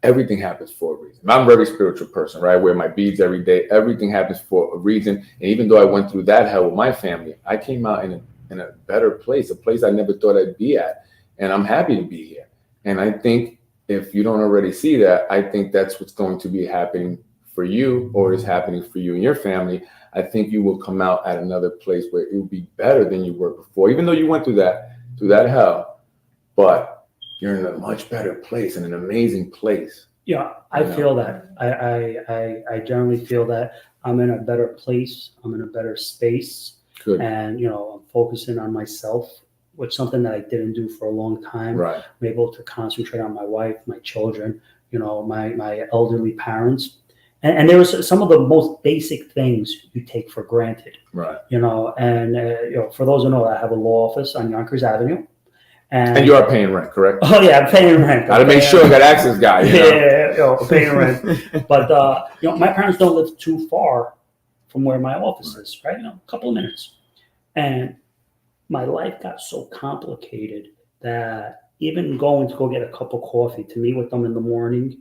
everything happens for a reason. I'm a very spiritual person, right? I wear my beads every day. Everything happens for a reason. And even though I went through that hell with my family, I came out in a better place, a place I never thought I'd be at. And I'm happy to be here. And I think if you don't already see that, I think that's what's going to be happening for you, or is happening for you and your family. I think you will come out at another place where it will be better than you were before, even though you went through that hell. But you're in a much better place, and an amazing place. Yeah, I feel that. I generally feel that I'm in a better place. I'm in a better space. Good. And, I'm focusing on myself, which is something that I didn't do for a long time. Right. I'm able to concentrate on my wife, my children, my elderly parents. And there was some of the most basic things you take for granted. Right. For those who know, I have a law office on Yonkers Avenue. And you are paying rent, correct? Oh yeah, I'm paying rent. Got to make sure I got access, guy. You know? Yeah, paying rent. But my parents don't live too far from where my office is, right? A couple of minutes. And my life got so complicated that even going to go get a cup of coffee to meet with them in the morning,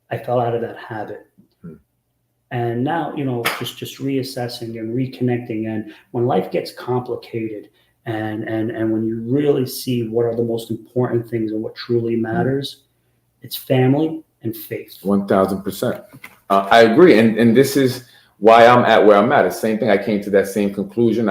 I fell out of that habit. And now, just reassessing and reconnecting. And when life gets complicated and when you really see what are the most important things and what truly matters, it's family and faith. 1,000%. I agree. And this is why I'm at where I'm at. The same thing. I came to that same conclusion.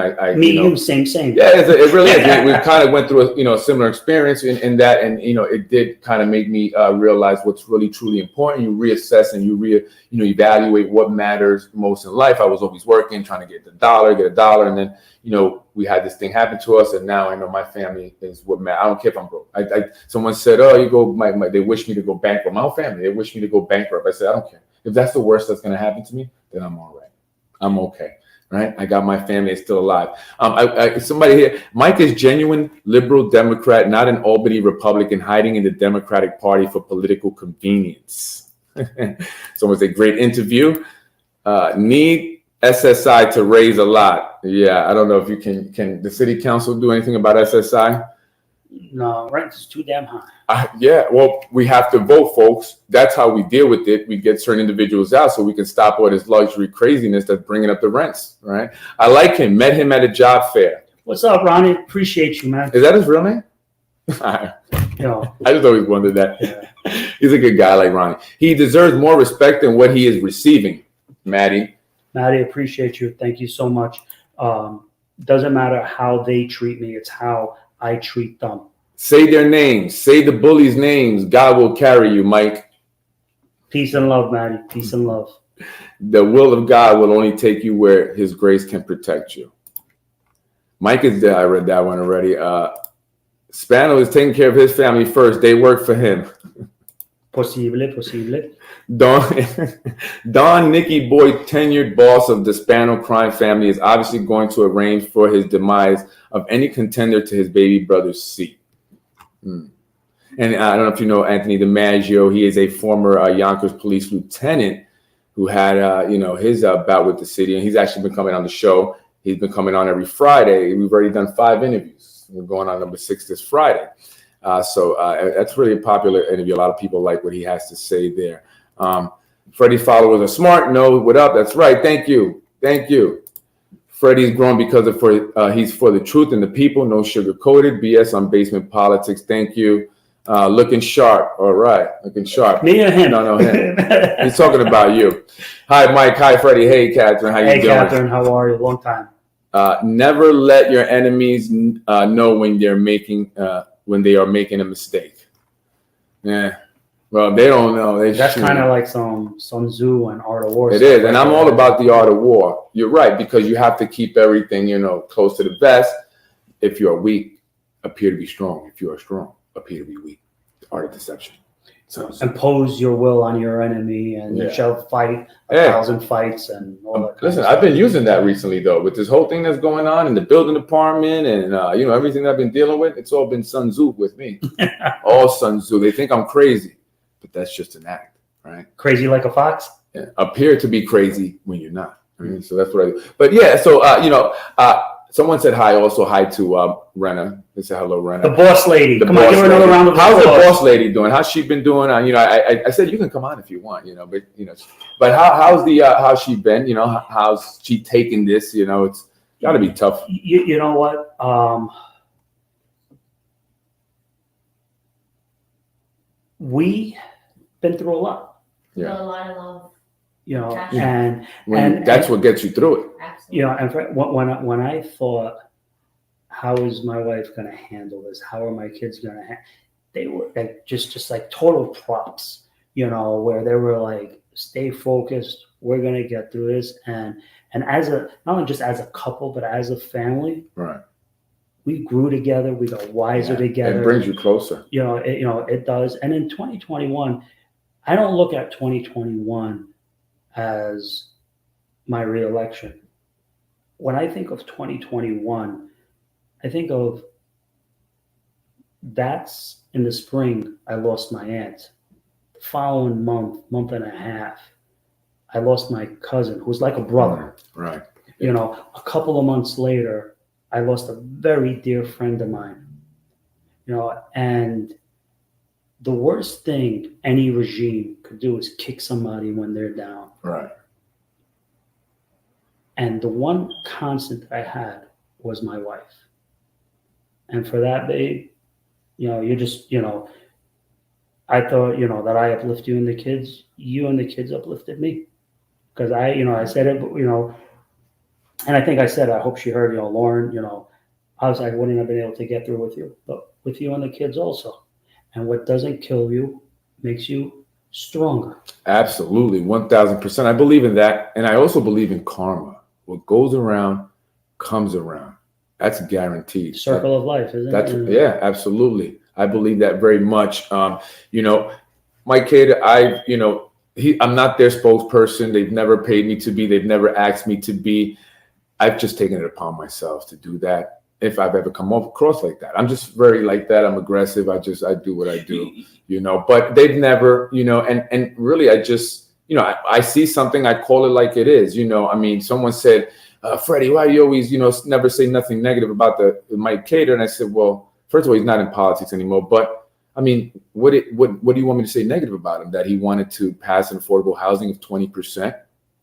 Same. Yeah, it really is. We kind of went through a similar experience in that, and it did kind of make me realize what's really truly important. You reassess and you evaluate what matters most in life. I was always working, trying to get a dollar, and then we had this thing happen to us, and now I know my family is what matters. I don't care if I'm broke. Someone said, "Oh, you go." They wish me to go bankrupt. My whole family, they wish me to go bankrupt. I said, I don't care. If that's the worst that's going to happen to me, then I'm all right. I'm okay. Right? I got my family is still alive. Somebody here, Mike is genuine liberal Democrat, not an Albany Republican hiding in the Democratic Party for political convenience. Someone said, great interview. Need SSI to raise a lot. Yeah, I don't know if you can the city council do anything about SSI? No, rent is too damn high. Yeah, well, we have to vote, folks. That's how we deal with it. We get certain individuals out so we can stop all this luxury craziness that's bringing up the rents, right? I like him. Met him at a job fair. What's up, Ronnie? Appreciate you, man. Is that his real name? I just always wondered that. Yeah. He's a good guy, like Ronnie. He deserves more respect than what he is receiving, Maddie, appreciate you. Thank you so much. Doesn't matter how they treat me. It's how I treat them. Say their names. Say the bullies' names. God will carry you, Mike. Peace and love, Maddie. Peace and love. The will of God will only take you where his grace can protect you. Mike is there. I read that one already. Spano is taking care of his family first. They work for him. Posible. Don Nicky Boy, tenured boss of the Spano crime family, is obviously going to arrange for his demise of any contender to his baby brother's seat. And I don't know if you know Anthony DiMaggio. He is a former Yonkers police lieutenant who had his bout with the city, and he's actually been coming on the show. He's been coming on every Friday. We've already done 5 interviews. We're going on number 6 this Friday. So that's really a popular interview. A lot of people like what he has to say there. Freddie followers are smart. No, what up? That's right. Thank you. Freddie's grown because he's for the truth and the people. No sugar-coated BS on basement politics. Thank you. Looking sharp. All right. Looking sharp. Me or him? No, him. He's talking about you. Hi, Mike. Hi, Freddie. Hey, Catherine. How you doing? Hey, Catherine. How are you? Long time. Never let your enemies know when they are making a mistake. Yeah. Well, they don't know. That's kind of like some Sun Tzu and Art of War. It is, and I'm all about the art of war. You're right, because you have to keep everything, close to the vest. If you are weak, appear to be strong. If you are strong, appear to be weak. Art of deception. So impose your will on your enemy, and you shall fight 1,000 fights and all that. Listen, I've been using that recently, though, with this whole thing that's going on in the building department, and everything I've been dealing with. It's all been Sun Tzu with me. All Sun Tzu. They think I'm crazy. But that's just an act, right? Crazy like a fox? Yeah. Appear to be crazy when you're not. Right? So that's what I do. But yeah, so, someone said hi, also hi to Renna. They said hello, Renna. The boss lady. Come on, give her another round of applause. How's the boss lady doing? How's she been doing? I said you can come on if you want, but how's she been? How's she taking this? It's got to be tough. You know what? We been through a lot. Yeah. A lot of love. And that's what gets you through it. Absolutely. And when I thought, how is my wife going to handle this? How are my kids going to they were like just like total props, where they were like, stay focused. We're going to get through this. And as not only just as a couple, but as a family, right. We grew together. We got wiser together. It brings you closer. It does. And in 2021, I don't look at 2021 as my reelection. When I think of 2021, I think of That's in the spring. I lost my aunt. The following month and a half, I lost my cousin, who's like a brother. Right. You know, a couple of months later, I lost a very dear friend of mine. You know, and the worst thing any regime could do is kick somebody when they're down. Right. And the one constant I had was my wife. And for that, babe, you know, you just, you know, I thought, you know, that I uplift you and the kids. You and the kids uplifted me. Because I said it, you know, and I think I said, I hope she heard, you know, Lauren, you know, obviously I wouldn't have been able to get through with you, but with you and the kids also. And what doesn't kill you makes you stronger. Absolutely. 1000%. I believe in that. And I also believe in karma. What goes around comes around. That's guaranteed. Circle of life, isn't it? Yeah, absolutely. I believe that very much. You know, Mike Khader, I'm not their spokesperson. They've never paid me to be. They've never asked me to be. I've just taken it upon myself to do that. If I've ever come across like that, I'm just very like that. I'm aggressive. I do what I do, you know. But they've never, you know, and really, I just, you know, I see something, I call it like it is, you know. I mean, someone said, Freddie, why you always, you know, never say nothing negative about the Mike Khader? And I said, well, first of all, he's not in politics anymore. But I mean, what do you want me to say negative about him? That he wanted to pass an affordable housing of 20%,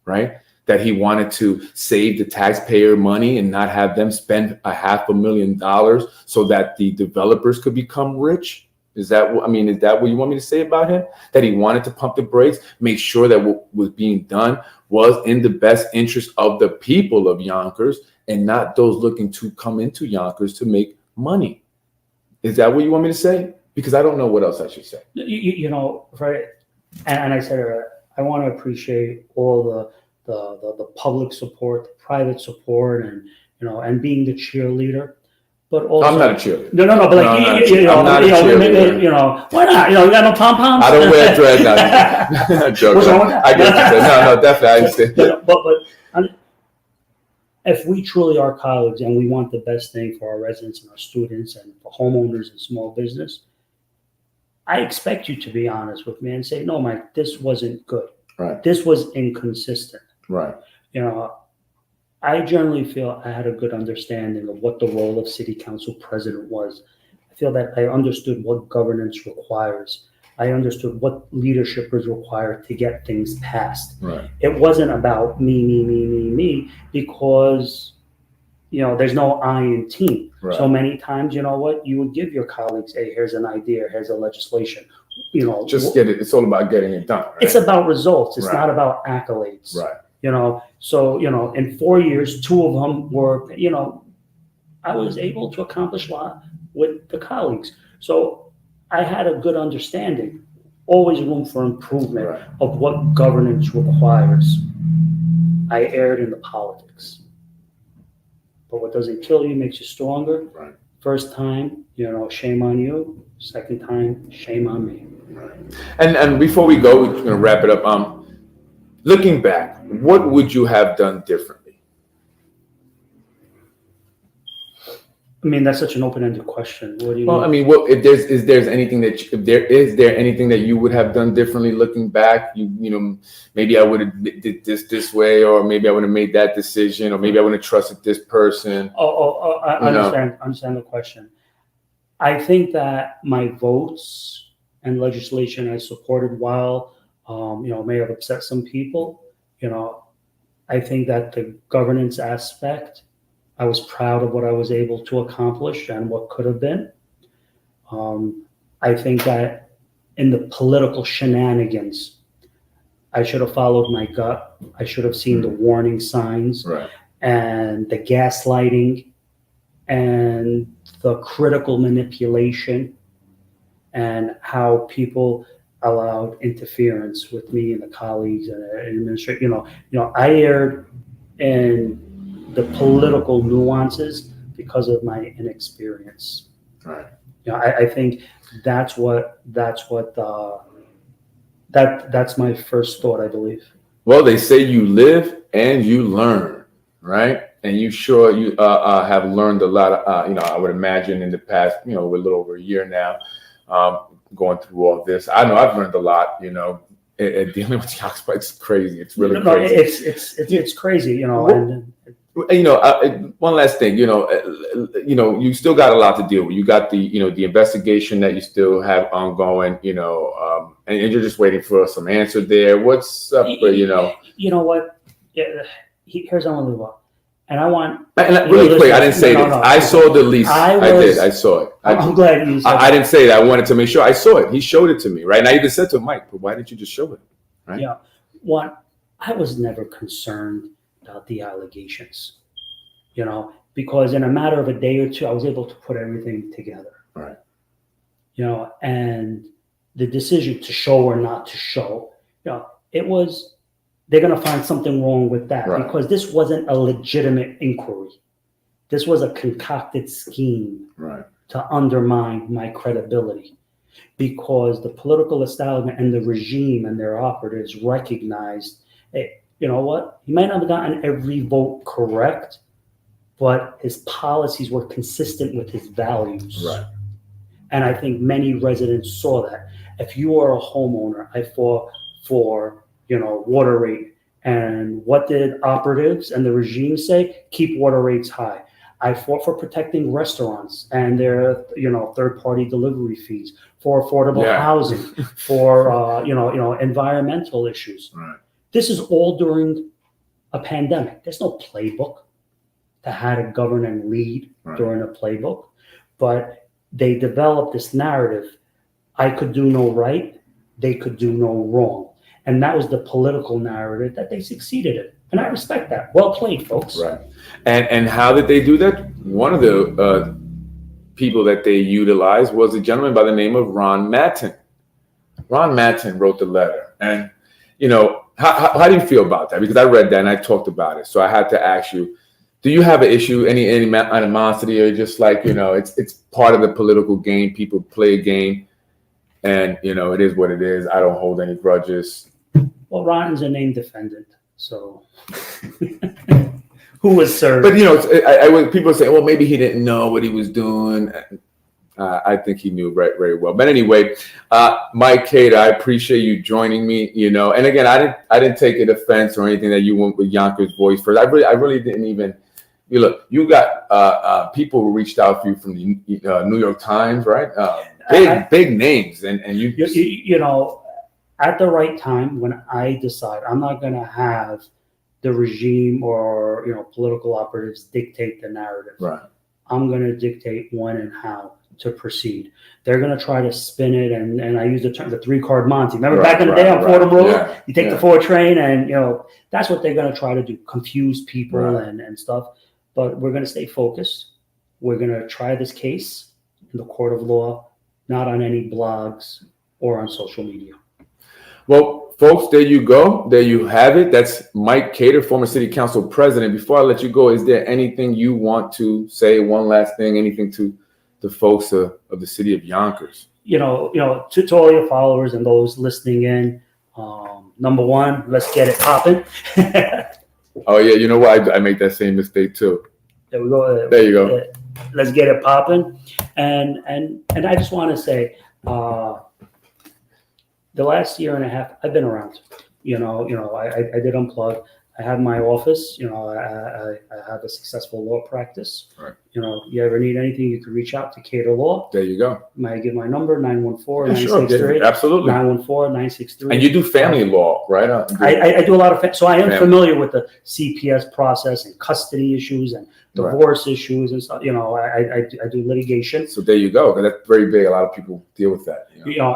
right? That he wanted to save the taxpayer money and not have them spend $500,000 so that the developers could become rich? Is that what you want me to say about him? That he wanted to pump the brakes, make sure that what was being done was in the best interest of the people of Yonkers and not those looking to come into Yonkers to make money. Is that what you want me to say? Because I don't know what else I should say. You know, right? And I said, I want to appreciate all the public support, the private support, and you know, and being the cheerleader. But also, I'm not a cheerleader. No, but like I'm not a cheerleader. You know, why not? You know, you got no pom poms. I don't wear dread. Joke. I get it. No, definitely, I understand. But if we truly are colleagues and we want the best thing for our residents and our students and for homeowners and small business, I expect you to be honest with me and say, no, Mike, this wasn't good. Right. This was inconsistent. Right. You know, I generally feel I had a good understanding of what the role of city council president was. I feel that I understood what governance requires. I understood what leadership is required to get things passed. Right. It wasn't about me, because, you know, there's no I in team. Right. So many times, you know what, you would give your colleagues, hey, here's an idea, here's a legislation. You know, just get it. It's all about getting it done. Right? It's about results. It's Right. not about accolades. Right. You know, so, you know, in 4 years, 2 of them were, you know, I was able to accomplish a lot with the colleagues. So I had a good understanding, always room for improvement Right. of what governance requires. I erred in the politics. But what doesn't kill you makes you stronger. Right. First time, you know, shame on you. Second time, shame on me. Right. And before we go, we're going to wrap it up. Looking back, what would you have done differently? I mean, that's such an open-ended question. What do you Well, mean? I mean, what if there's anything that you would have done differently looking back? You know, maybe I would have did this way, or maybe I would have made that decision, or maybe I would have trusted this person. I understand the question. I think that my votes and legislation I supported, while you know, may have upset some people, you know, I think that the governance aspect, I was proud of what I was able to accomplish and what could have been. I think that in the political shenanigans, I should have followed my gut. I should have seen the warning signs, Right. and the gaslighting and the critical manipulation and how people allowed interference with me and the colleagues and administration. You know, I erred in the political nuances because of my inexperience. Right. You know, I think that's my first thought, I believe. Well, they say you live and you learn, right? and you sure you have learned a lot. I would imagine in the past, we're a little over a year now, going through all this. I know I've learned a lot. Dealing with the occupy, it's crazy. It's really crazy. It's crazy. One last thing. You still got a lot to deal with. You got the investigation that you still have ongoing. And you're just waiting for some answer there. What's up? You know what? Here's how I'm gonna move on. And I want. And really quick, I didn't say this. I saw the lease. I saw it. I'm glad you said I didn't say that. I wanted to make sure I saw it. He showed it to me, right? And I even said to Mike, "But why didn't you just show it?" Right? Yeah. One, I was never concerned about the allegations, because in a matter of a day or two, I was able to put everything together. Right. And the decision to show or not to show, it was. They're going to find something wrong with that, right? Because this wasn't a legitimate inquiry. This was a concocted scheme, right, to undermine my credibility, because the political establishment and the regime and their operatives recognized, hey, you know what? He might not have gotten every vote correct, but his policies were consistent with his values. Right. And I think many residents saw that. If you are a homeowner, I fought for water rate. And what did operatives and the regime say? Keep water rates high. I fought for protecting restaurants and their, third-party delivery fees, for affordable housing, for, environmental issues. Right. This is all during a pandemic. There's no playbook to how to govern and lead during a playbook, but they developed this narrative. I could do no right. They could do no wrong. And that was the political narrative that they succeeded in. And I respect that. Well played, folks. Right. And how did they do that? One of the people that they utilized was a gentleman by the name of Ron Matten. Ron Matten wrote the letter. And, how do you feel about that? Because I read that and I talked about it. So I had to ask you, do you have an issue, any animosity, or just like, it's part of the political game. People play a game and, it is what it is. I don't hold any grudges. Well, Ron's a named defendant, so who was served? But people say, well, maybe he didn't know what he was doing. I think he knew very well. But anyway, Mike Khader, I appreciate you joining me. And again, I didn't take an offense or anything that you went with Yonkers Voice first. I really didn't even. You got people who reached out to you from the New York Times, right? Big names, and you. At the right time, when I decide I'm not going to have the regime or political operatives dictate the narrative, right, I'm going to dictate when and how to proceed. They're going to try to spin it, and I use the term the 3-card Monty. Remember back in the day on Fordham Road, you take the 4 train, and that's what they're going to try to do: confuse people and stuff. But we're going to stay focused. We're going to try this case in the court of law, not on any blogs or on social media. Well, folks, there you go. There you have it. That's Mike Khader, former city council president. Before I let you go, is there anything you want to say? One last thing, anything to the folks of the city of Yonkers? To all your followers and those listening in, number one, let's get it popping. Oh yeah, you know what? I make that same mistake too. There we go. There you go. Let's get it popping. And I just want to say, the last year and a half, I've been around. I did Unplug. I have my office. I have a successful law practice. Right. You ever need anything, you can reach out to Khader Law. There you go. May I give my number? 914-963. Sure, absolutely. 914-963. And you do family law, right? I do a lot of so I am familiar with the CPS process and custody issues and divorce issues and stuff. I do litigation. So there you go. That's very big. A lot of people deal with that.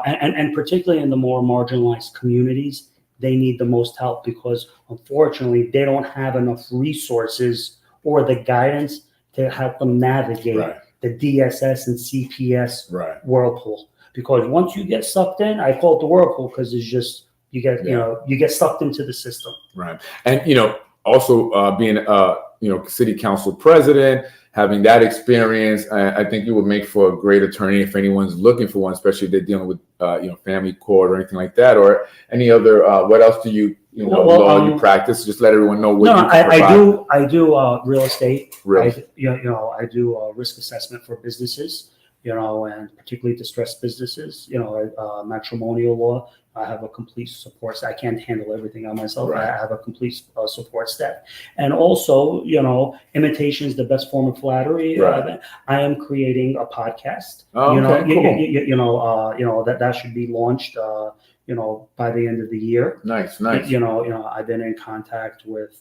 And particularly in the more marginalized communities, they need the most help because unfortunately they don't have enough resources or the guidance to help them navigate the DSS and CPS whirlpool. Because once you get sucked in, I call it the whirlpool because it's just you get sucked into the system. Right. And also being city council president, having that experience, I think you would make for a great attorney if anyone's looking for one, especially if they're dealing with family court or anything like that, or any other. What else do you law you practice? Just let everyone know what no, you can provide. I do real estate. Really? I do risk assessment for businesses, and particularly distressed businesses, matrimonial law. I have a complete support staff. I can't handle everything on myself. Right. I have a complete support staff. And also, imitation is the best form of flattery. Right. I am creating a podcast. Oh, okay, cool. That should be launched, by the end of the year. Nice. I've been in contact with,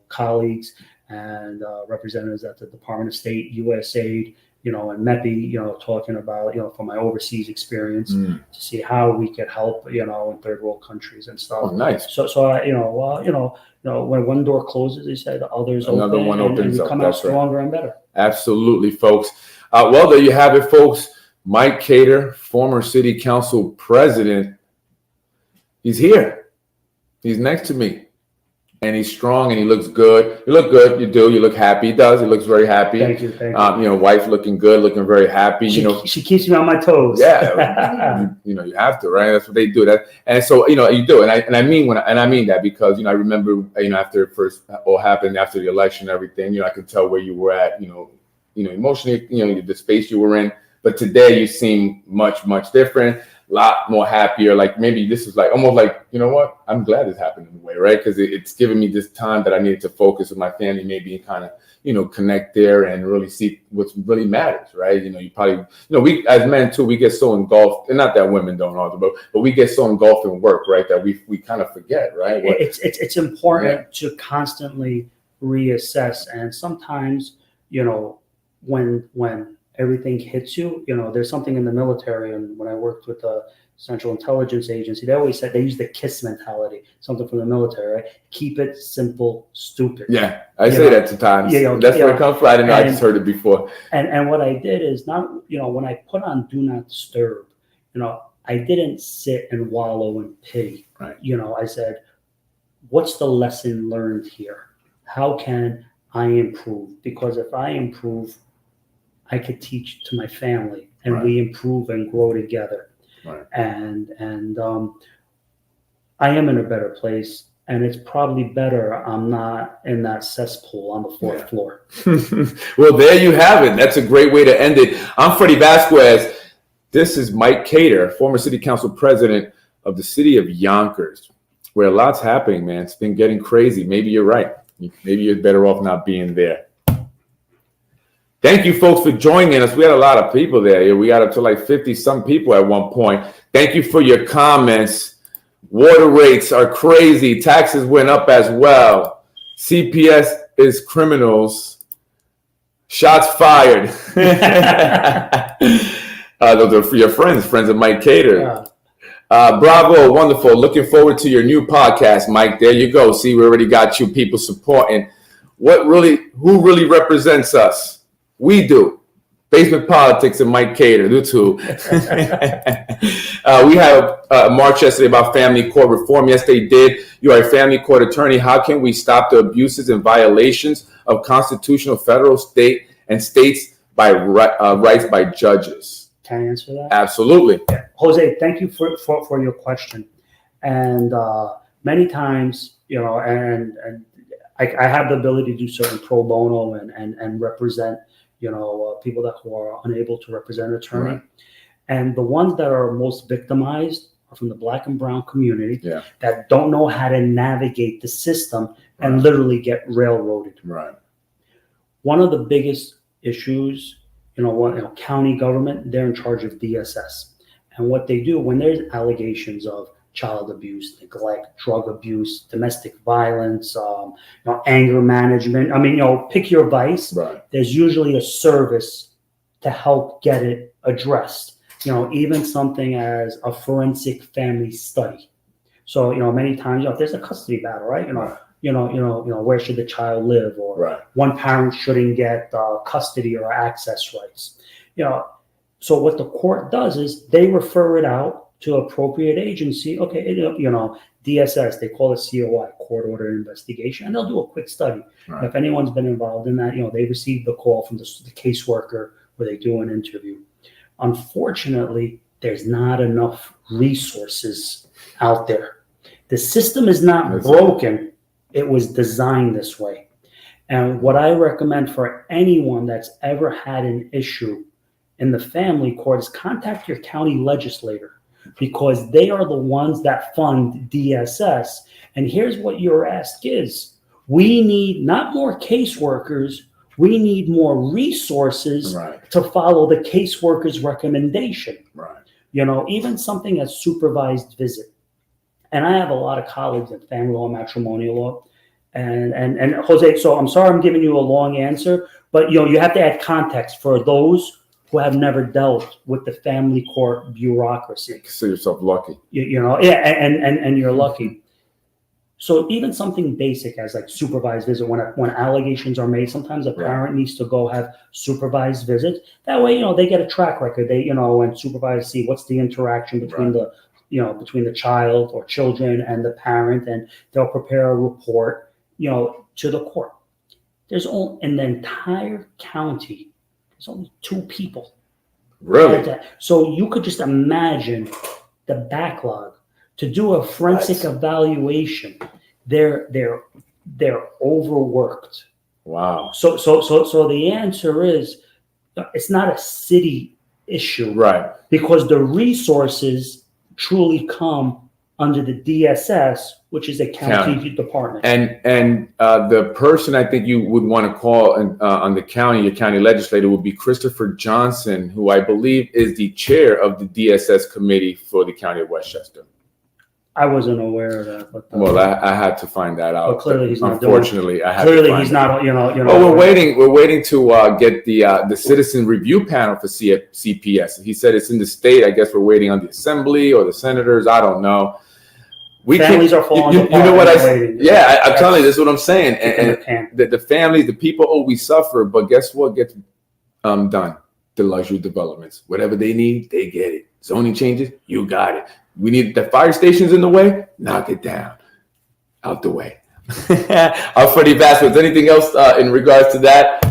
colleagues and representatives at the Department of State, USAID, and MEPI, talking about, from my overseas experience to see how we could help, in third world countries and stuff. Oh, nice. So when one door closes, they said others Another open, one opens and we up. come out stronger and better. Absolutely, folks. Well, there you have it, folks. Mike Khader, former city council president. He's here. He's next to me. And he's strong and he looks good. You look good. You do. You look happy. He does. He looks very happy. Thank you. Wife looking good, looking very happy. She keeps me on my toes. Yeah. You have to, right? That's what they do. And so, you do. And I mean that because, I remember, after it first all happened, after the election and everything, I could tell where you were at, emotionally, the space you were in. But today you seem much, much different. A lot more happier. Like maybe this is like almost like, what? I'm glad this happened in a way, right? Because it's given me this time that I needed to focus with my family, maybe and kind of, connect there and really see what really matters, right? You probably, we as men too, we get so engulfed, and not that women don't also, but we get so engulfed in work, right? That we kind of forget, right? It's important to constantly reassess, and sometimes, when everything hits you, there's something in the military. And when I worked with the Central Intelligence Agency, they always said they use the KISS mentality, something from the military, right? Keep it simple, stupid. Yeah, I say that sometimes. That's where it comes from. I didn't know. I just heard it before. And what I did is not, when I put on Do Not Disturb, I didn't sit and wallow in pity. Right. I said, what's the lesson learned here? How can I improve? Because if I improve, I could teach to my family, and we improve and grow together. Right. And I am in a better place, and it's probably better I'm not in that cesspool on the fourth floor. Well, there you have it. That's a great way to end it. I'm Freddie Vasquez. This is Mike Khader, former city council president of the city of Yonkers, where a lot's happening, man. It's been getting crazy. Maybe you're right. Maybe you're better off not being there. Thank you, folks, for joining us. We had a lot of people there. We got up to like 50-some people at one point. Thank you for your comments. Water rates are crazy. Taxes went up as well. CPS is criminals. Shots fired. Those are for your friends of Mike Khader. Bravo, wonderful. Looking forward to your new podcast, Mike. There you go. See, we already got you people supporting. Who really represents us? We do. Basement Politics and Mike Khader, do too. We have a march yesterday about family court reform. Yes, they did. You are a family court attorney. How can we stop the abuses and violations of constitutional, federal, state, and states by rights by judges? Can I answer that? Absolutely. Jose, thank you for your question. And many times, and I have the ability to do certain pro bono and represent, people who are unable to represent an attorney. Right. And the ones that are most victimized are from the Black and brown community that don't know how to navigate the system and literally get railroaded. Right. One of the biggest issues, county government, they're in charge of DSS. And what they do when there's allegations of child abuse, neglect, drug abuse, domestic violence, anger management. Pick your vice. Right. There's usually a service to help get it addressed. Even something as a forensic family study. So, many times, if there's a custody battle, right? Where should the child live, or one parent shouldn't get custody or access rights. So what the court does is they refer it out to appropriate agency. Okay, DSS, they call it COI, court order investigation, and they'll do a quick study. Right. If anyone's been involved in that, they receive the call from the caseworker where they do an interview. Unfortunately, there's not enough resources out there. The system is not broken. It was designed this way. And what I recommend for anyone that's ever had an issue in the family court is contact your county legislator, because they are the ones that fund DSS. And here's what your ask is. We need not more caseworkers. We need more resources to follow the caseworker's recommendation. Right. You know, even something as supervised visit. And I have a lot of colleagues in family law, matrimonial law, and Jose. So I'm sorry I'm giving you a long answer, but you know you have to add context for those who have never dealt with the family court bureaucracy. Consider yourself lucky. You know, yeah, and you're lucky. So even something basic as like supervised visit, when allegations are made, sometimes a parent needs to go have supervised visits. That way, you know, they get a track record. They, you know, and supervise see what's the interaction between the, you know, between the child or children and the parent, and they'll prepare a report, you know, to the court. There's only in the entire county, there's only 2 people. Really? So you could just imagine the backlog to do a forensic evaluation. They're overworked. Wow. So the answer is it's not a city issue, right? Because the resources truly come under the DSS, which is a county department. And the person I think you would want to call on the county, your county legislator, would be Christopher Johnson, who I believe is the chair of the DSS committee for the county of Westchester. I wasn't aware of that. But well, I had to find that out. But clearly, he's not. Unfortunately, I had. Clearly, he's not. You know. Well, we're waiting to get the citizen review panel for CPS. He said it's in the state. I guess we're waiting on the assembly or the senators. I don't know. Families are falling apart. You know what I say? Yeah, I'm telling you, this is what I'm saying. And the families, the people, we suffer. But guess what gets done? The luxury developments. Whatever they need, they get it. Zoning changes, you got it. We need the fire stations in the way, knock it down. Out the way. Freddie Vasquez, anything else in regards to that?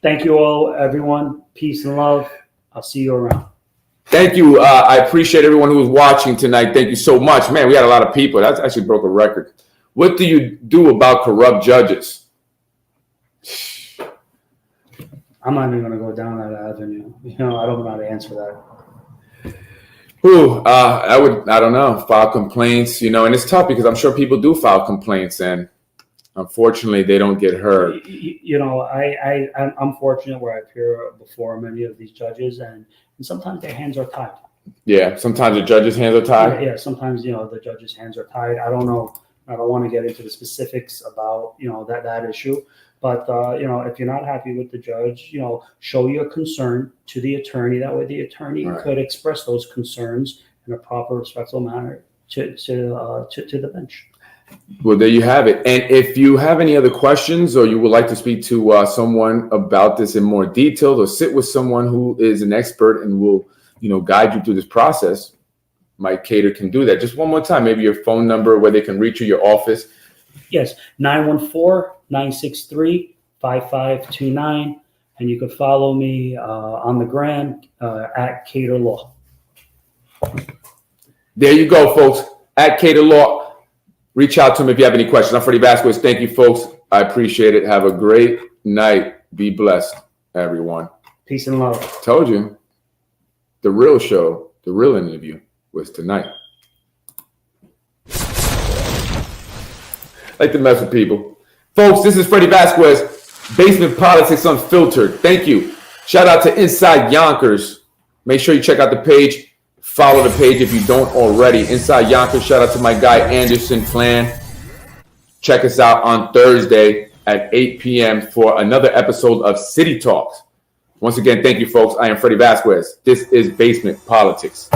Thank you all, everyone. Peace and love. I'll see you around. Thank you. I appreciate everyone who was watching tonight. Thank you so much. Man, we had a lot of people. That's actually broke a record. What do you do about corrupt judges? I'm not even going to go down that avenue. You know, I don't know how to answer that. I don't know, file complaints, you know, and it's tough because I'm sure people do file complaints and unfortunately they don't get heard. You know, I'm fortunate where I appear before many of these judges and sometimes their hands are tied. Yeah, sometimes the judge's hands are tied. Yeah, sometimes, you know, the judge's hands are tied. I don't know. I don't want to get into the specifics about, you know, that issue. But, you know, if you're not happy with the judge, you know, show your concern to the attorney. That way the attorney could express those concerns in a proper, respectful manner to the bench. Well, there you have it. And if you have any other questions or you would like to speak to someone about this in more detail or sit with someone who is an expert and will, you know, guide you through this process, Mike Khader can do that. Just one more time, maybe your phone number where they can reach you, your office. Yes, 914-963-5529. And you can follow me on the gram at Khader Law. There you go, folks. At Khader Law. Reach out to him if you have any questions. I'm Freddie Vasquez. Thank you, folks. I appreciate it. Have a great night. Be blessed, everyone. Peace and love. Told you. The real show, the real interview was tonight. Like to mess with people. Folks, this is Freddie Vasquez, Basement Politics Unfiltered. Thank you. Shout out to Inside Yonkers. Make sure you check out the page. Follow the page if you don't already. Inside Yonkers. Shout out to my guy, Anderson Flan. Check us out on Thursday at 8 p.m. for another episode of City Talks. Once again, thank you, folks. I am Freddie Vasquez. This is Basement Politics.